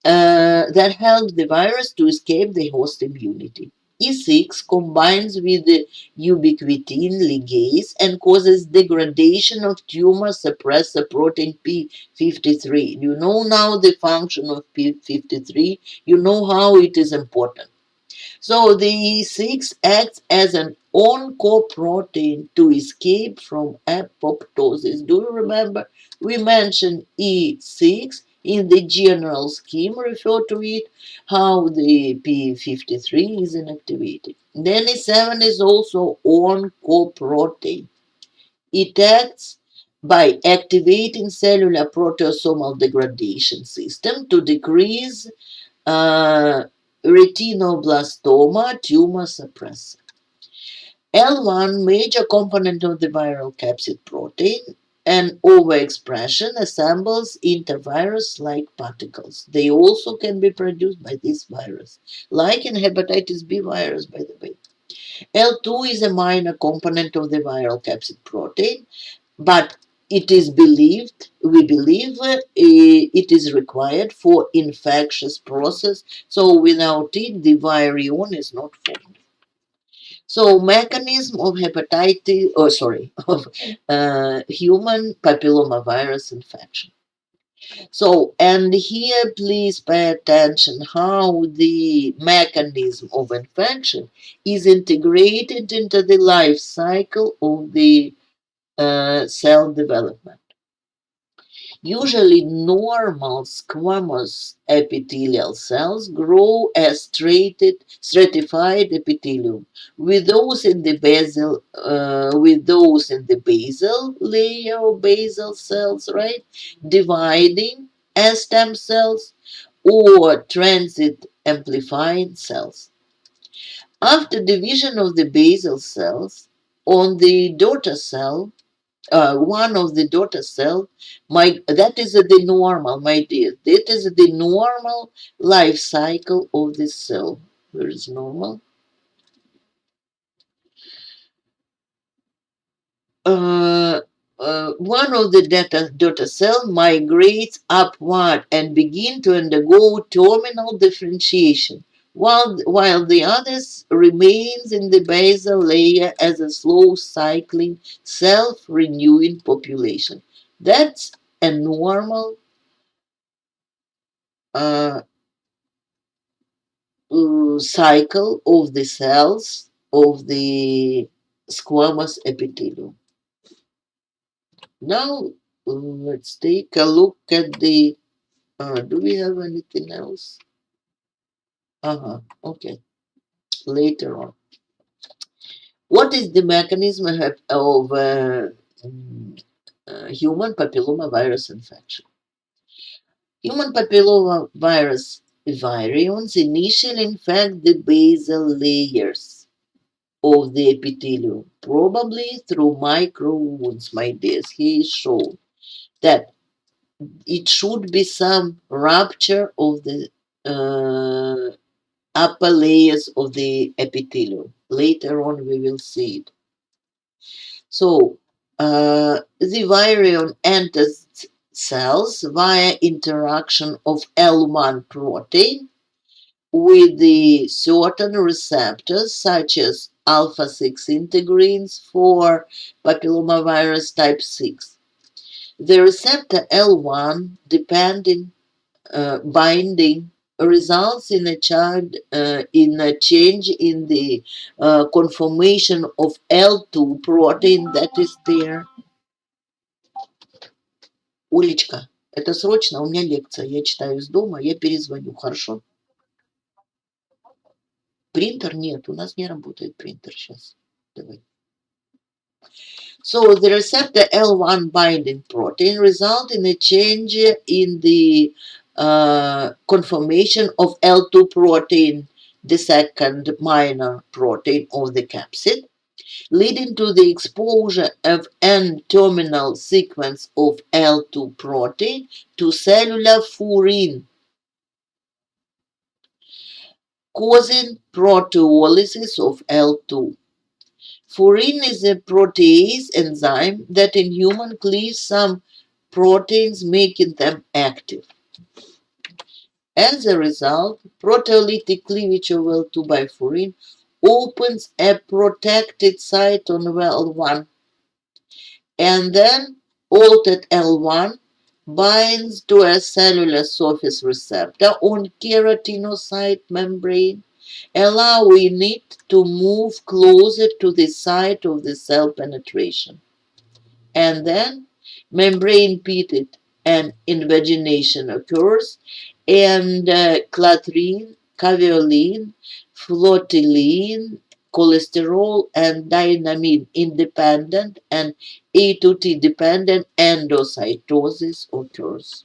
that helps the virus to escape the host immunity. E6 combines with the ubiquitin ligase and causes degradation of tumor suppressor protein p53. You know now the function of p53, you know how it is important. So the E6 acts as an oncoprotein to escape from apoptosis. Do you remember? We mentioned E6 in the general scheme, refer to it, how the P53 is inactivated. Then E7 is also oncoprotein. It acts by activating cellular proteasomal degradation system to decrease uh, retinoblastoma tumor suppressor. L1, major component of the viral capsid protein, and overexpression assembles intervirus-like particles. They also can be produced by this virus, like in hepatitis B virus, by the way. L2 is a minor component of the viral capsid protein, but it is believed, we believe it is required for infectious process, so without it the virion is not formed. So mechanism of hepatitis, of human papillomavirus infection. So, and here please pay attention how the mechanism of infection is integrated into the life cycle of the cell development. Usually normal squamous epithelial cells grow as stratified epithelium, with those in the basal layer of basal cells, right, dividing as stem cells or transit amplifying cells. After division of the basal cells, on the daughter cell, one of the daughter cell, that is the normal, my dear. That is the normal life cycle of this cell. Where is normal? Uh, One of the daughter cell migrates upward and begin to undergo terminal differentiation, while the others remains in the basal layer as a slow cycling, self-renewing population. That's a normal uh, cycle of the cells of the squamous epithelium. Now, let's take a look at the. Do we have anything else? Okay, later on. What is the mechanism of human papillomavirus infection? Human papillomavirus virions initially infect the basal layers of the epithelium, probably through micro wounds, my dears. Here is shown that it should be some rupture of the upper layers of the epithelium. Later on, we will see it. So, the virion enters cells via interaction of L1 protein with the certain receptors such as alpha 6 integrins for papillomavirus type 6. The receptor L1 depending binding results in a change in the conformation of L2 protein that is there. Олечка, это срочно, у меня лекция, я читаю из дома, я перезвоню, хорошо? Принтер нет, у нас не работает принтер сейчас. Давай. So the receptor L1 binding protein result in a change in the conformation of L2 protein, the second minor protein of the capsid, leading to the exposure of N-terminal sequence of L2 protein to cellular furin, causing proteolysis of L2. Furin is a protease enzyme that in human cleaves some proteins, making them active. As a result, proteolytic cleavage of L2 by furin opens a protected site on L1, and then altered L1 binds to a cellular surface receptor on keratinocyte membrane, allowing it to move closer to the site of the cell penetration. And then membrane-peated and invagination occurs, and clathrin, caveolin, flotillin, cholesterol, and dynamine independent and A2T dependent endocytosis occurs.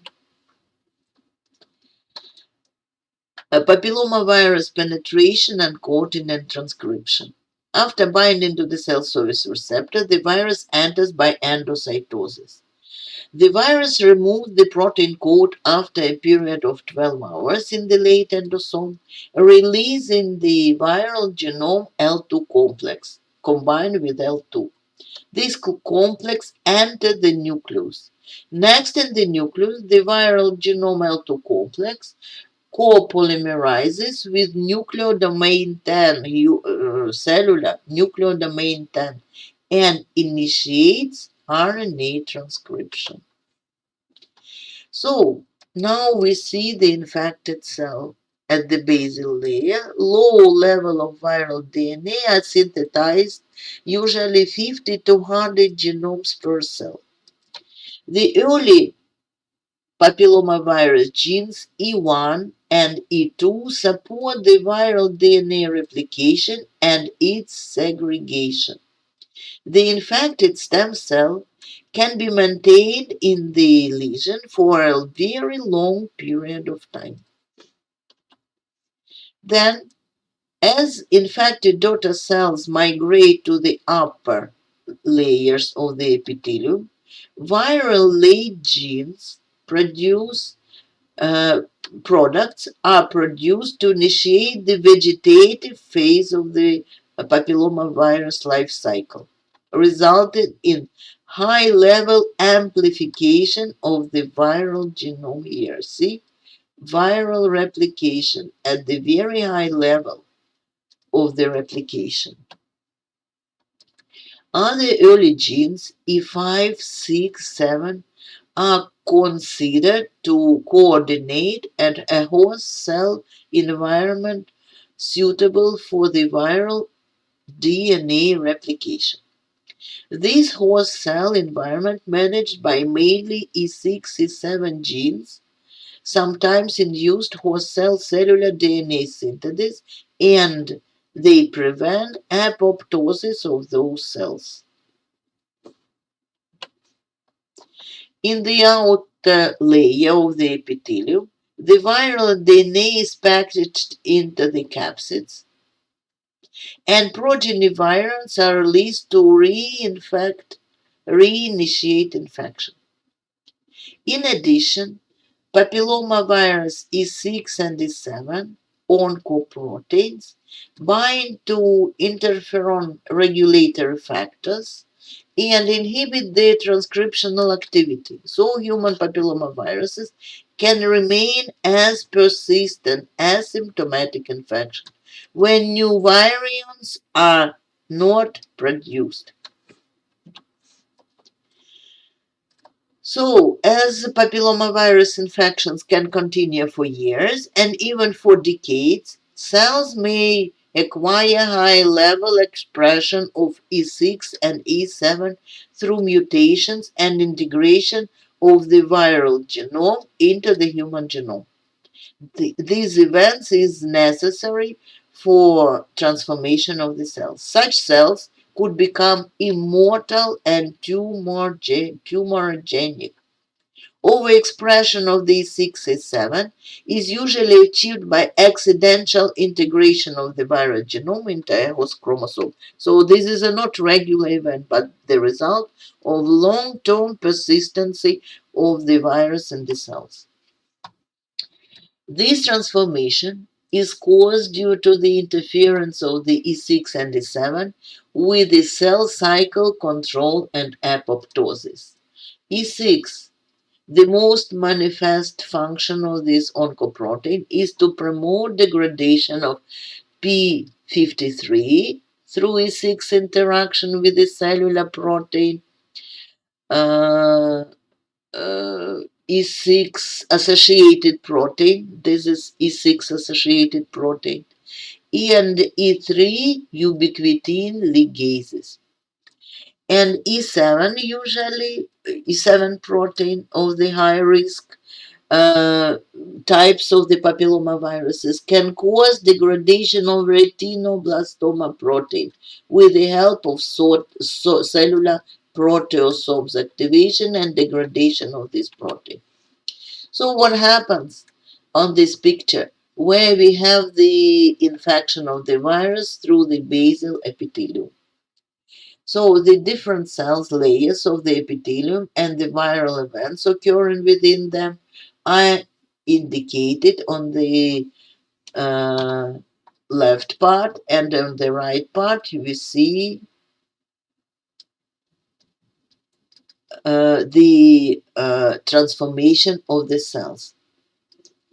Papillomavirus penetration and continent transcription. After binding to the cell surface receptor, the virus enters by endocytosis. The virus removes the protein coat after a period of 12 hours in the late endosome, releasing the viral genome L2 complex combined with L2. This complex enters the nucleus. Next in the nucleus, the viral genome L2 complex copolymerizes with nucleodomain 10, cellular nucleodomain 10, and initiates RNA transcription. So now we see the infected cell at the basal layer. Low level of viral DNA are synthesized, usually 50 to 100 genomes per cell. The early papillomavirus genes E1 and E2 support the viral DNA replication and its segregation. The infected stem cell can be maintained in the lesion for a very long period of time. Then, as infected daughter cells migrate to the upper layers of the epithelium, viral late genes produce uh, products are produced to initiate the vegetative phase of the papillomavirus life cycle, resulting in high-level amplification of the viral genome here. See, viral replication at the very high level of the replication. Other early genes, E5, 6, 7, are considered to coordinate at a host cell environment suitable for the viral DNA replication. This host cell environment managed by mainly E6, E7 genes, sometimes induced host cell cellular DNA synthesis, and they prevent apoptosis of those cells. In the outer layer of the epithelium, the viral DNA is packaged into the capsids, and progeny virions are released to reinitiate infection. In addition, papillomavirus E6 and E7 oncoproteins bind to interferon regulatory factors and inhibit their transcriptional activity. So human papillomaviruses can remain as persistent asymptomatic infection when new virions are not produced. So, as papillomavirus infections can continue for years and even for decades, cells may acquire high level expression of E6 and E7 through mutations and integration of the viral genome into the human genome. These events is necessary for transformation of the cells. Such cells could become immortal and tumorigenic. Overexpression of these 6 and 7 is usually achieved by accidental integration of the viral genome into a host chromosome. So this is a not regular event, but the result of long-term persistency of the virus in the cells. This transformation is caused due to the interference of the E6 and E7 with the cell cycle control and apoptosis. E6, the most manifest function of this oncoprotein, is to promote degradation of P53 53 through E6 interaction with the cellular protein, uh, E6 associated protein. This is E6 associated protein. And E3 ubiquitin ligases. And E7 usually, E7 protein of the high risk uh, types of the papillomaviruses can cause degradation of retinoblastoma protein with the help of cellular proteasomes activation and degradation of this protein. So what happens on this picture? Where we have the infection of the virus through the basal epithelium. So the different cells, layers of the epithelium and the viral events occurring within them are indicated on the uh, left part, and on the right part you will see the transformation of the cells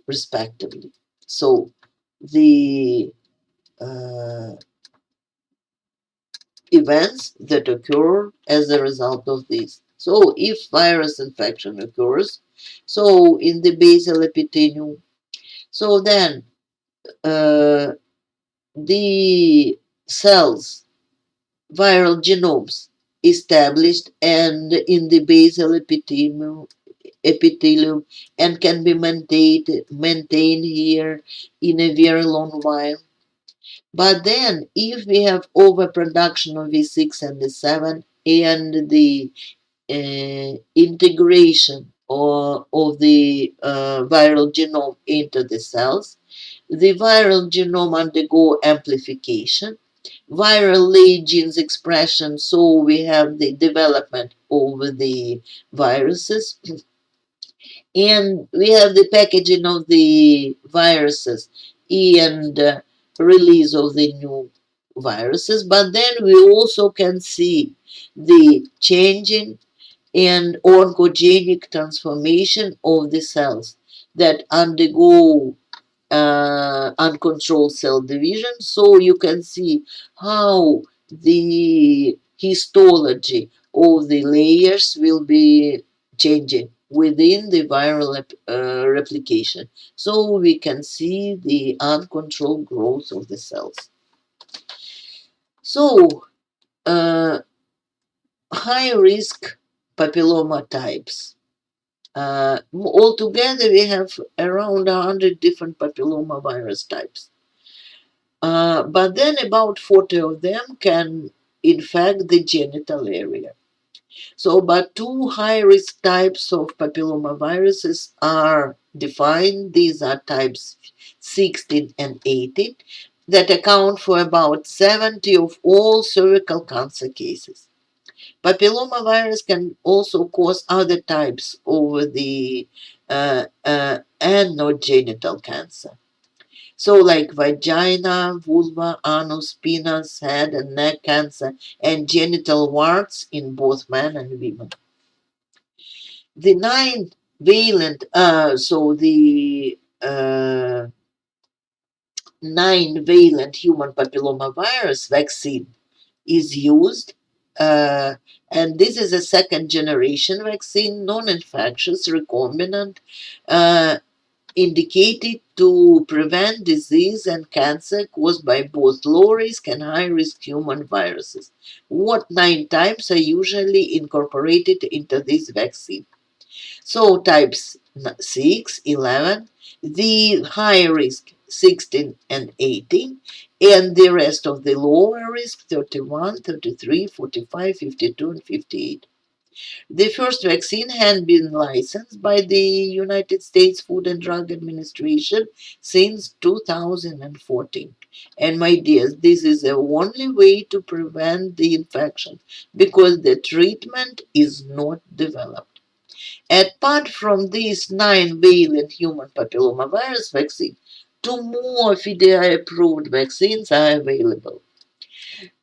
respectively. So the uh, events that occur as a result of this. So if virus infection occurs, so in the basal epithelium, so then uh, the cells, viral genomes established and in the basal epithelium and can be maintained here in a very long while. But then, if we have overproduction of V6 and V7 and the integration of the viral genome into the cells, the viral genome undergo amplification, viral lay genes expression, so we have the development over the viruses, and we have the packaging of the viruses and release of the new viruses, but then we also can see the changing and oncogenic transformation of the cells that undergo uncontrolled cell division. So you can see how the histology of the layers will be changing within the viral replication. So we can see the uncontrolled growth of the cells. So high risk papilloma types. Altogether, we have around 100 different papilloma virus types. But then about 40 of them can infect the genital area. So, but two high-risk types of papillomaviruses are defined. These are types 16 and 18 that account for about 70 of all cervical cancer cases. Papillomavirus can also cause other types over the anogenital cancer. So, like vagina, vulva, anus, penis, head and neck cancer, and genital warts in both men and women. The nine valent, the 9-valent human papillomavirus vaccine is used, uh, and this is a second generation vaccine, non infectious, recombinant, uh, indicated to prevent disease and cancer caused by both low risk and high risk human viruses. What 9 types are usually incorporated into this vaccine? So, types 6, 11, the high risk 16 and 18, and the rest of the lower risk 31, 33, 45, 52, and 58. The first vaccine had been licensed by the United States Food and Drug Administration since 2014. And my dears, this is the only way to prevent the infection because the treatment is not developed. Apart from this 9-valent human papillomavirus vaccine, two more FDA-approved vaccines are available.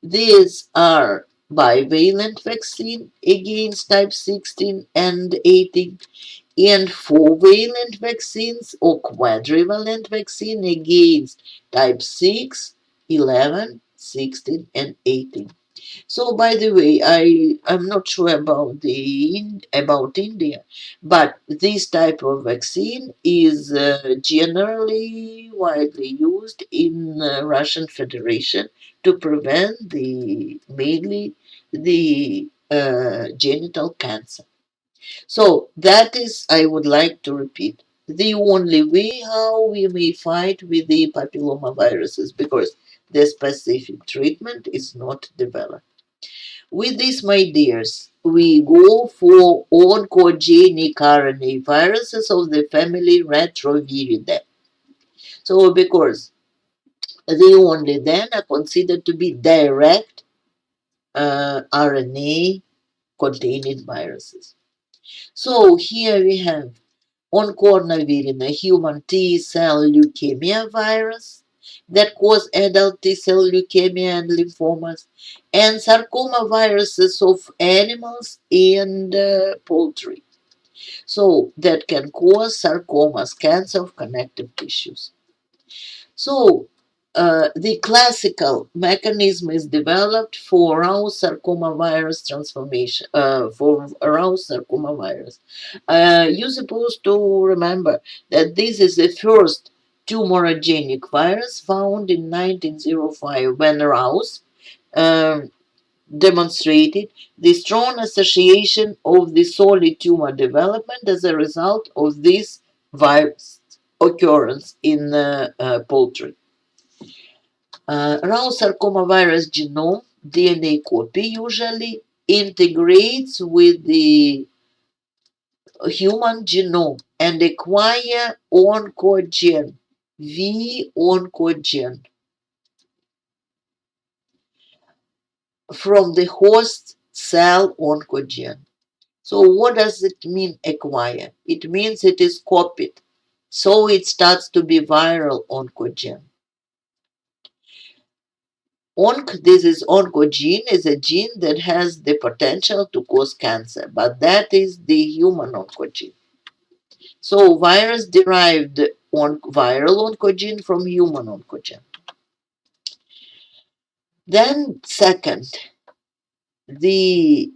These are bivalent vaccine against type 16 and 18 and 4-valent vaccines or quadrivalent vaccine against type 6, 11, 16, and 18. So, by the way, I'm not sure about about India, but this type of vaccine is generally widely used in Russian Federation to prevent the mainly the genital cancer. So that is, I would like to repeat, the only way how we may fight with the papillomaviruses, because the specific treatment is not developed. With this, my dears, we go for oncogenic RNA viruses of the family Retroviridae. So, because they only then are considered to be direct RNA containing viruses. So, here we have Oncogenic a human T cell leukemia virus that cause adult T cell leukemia and lymphomas, and sarcoma viruses of animals and poultry. So, that can cause sarcomas, cancer of connective tissues. So, the classical mechanism is developed for aroused sarcoma virus transformation, for aroused sarcoma virus. You're supposed to remember that this is the first tumorigenic virus found in 1905 when Rouse um, demonstrated the strong association of the solid tumor development as a result of this virus occurrence in poultry. Round sarcoma virus genome DNA copy usually integrates with the human genome and acquire oncogen, V oncogen, from the host cell oncogen. So what does it mean acquire? It means it is copied. So it starts to be viral oncogen. This is oncogene is a gene that has the potential to cause cancer, but that is the human oncogene. So virus derived viral oncogene from human oncogene. Then second, the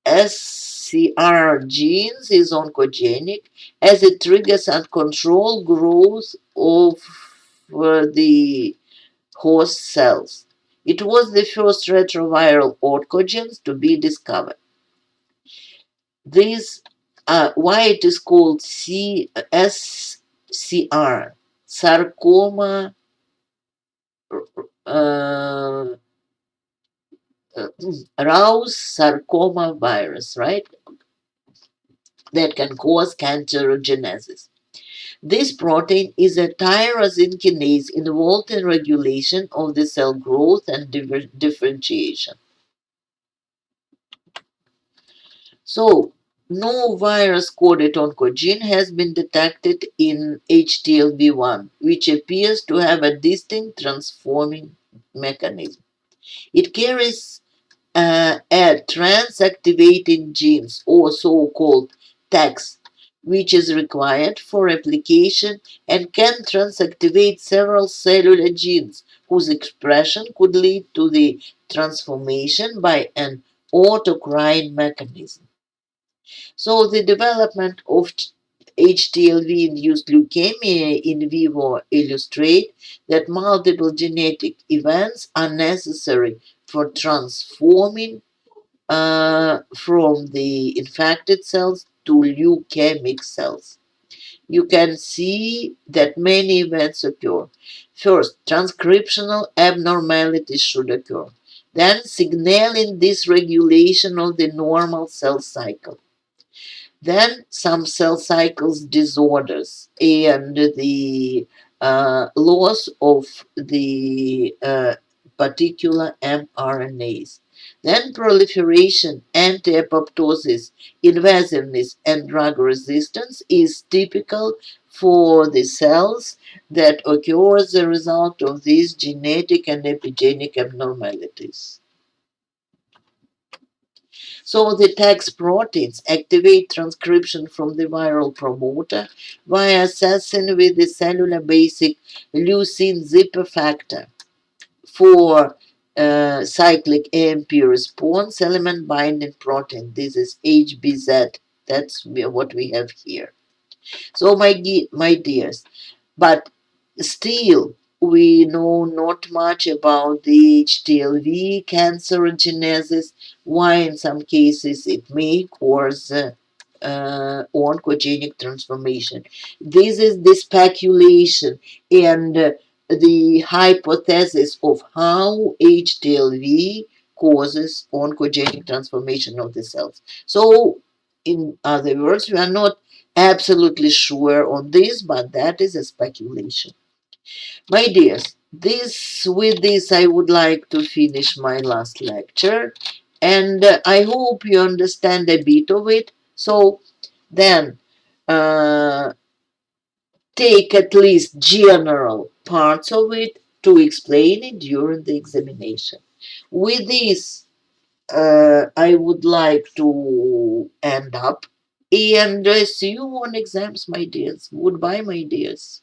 SCR genes is oncogenic as it triggers uncontrolled growth of the host cells. It was the first retroviral oncogenes to be discovered. This, why it is called SCR, sarcoma, uh, aroused sarcoma virus, right? That can cause cancerogenesis. This protein is a tyrosine kinase involved in regulation of the cell growth and differentiation. So, no virus-coded oncogene has been detected in HTLV1, which appears to have a distinct transforming mechanism. It carries a trans-activating genes, or so-called tags, which is required for replication and can transactivate several cellular genes whose expression could lead to the transformation by an autocrine mechanism. So the development of HTLV-induced leukemia in vivo illustrate that multiple genetic events are necessary for transforming from the infected cells to leukemic cells. You can see that many events occur. First, transcriptional abnormalities should occur. Then, signaling dysregulation of the normal cell cycle. Then some cell cycles disorders and the loss of the particular mRNAs. Then proliferation, anti-apoptosis, invasiveness, and drug resistance is typical for the cells that occur as a result of these genetic and epigenetic abnormalities. So the tax proteins activate transcription from the viral promoter via assassin with the cellular basic leucine zipper factor for cyclic AMP response element binding protein. This is HBZ. That's what we have here. So, my dears, but still, we know not much about the HTLV cancerogenesis, why in some cases it may cause oncogenic transformation. This is the speculation and the hypothesis of how HTLV causes oncogenic transformation of the cells. So, in other words, we are not absolutely sure on this, but that is a speculation. My dears, with this I would like to finish my last lecture, and I hope you understand a bit of it. So then, uh, take at least general parts of it to explain it during the examination. With this, I would like to end up and see you on exams, my dears. Goodbye, my dears.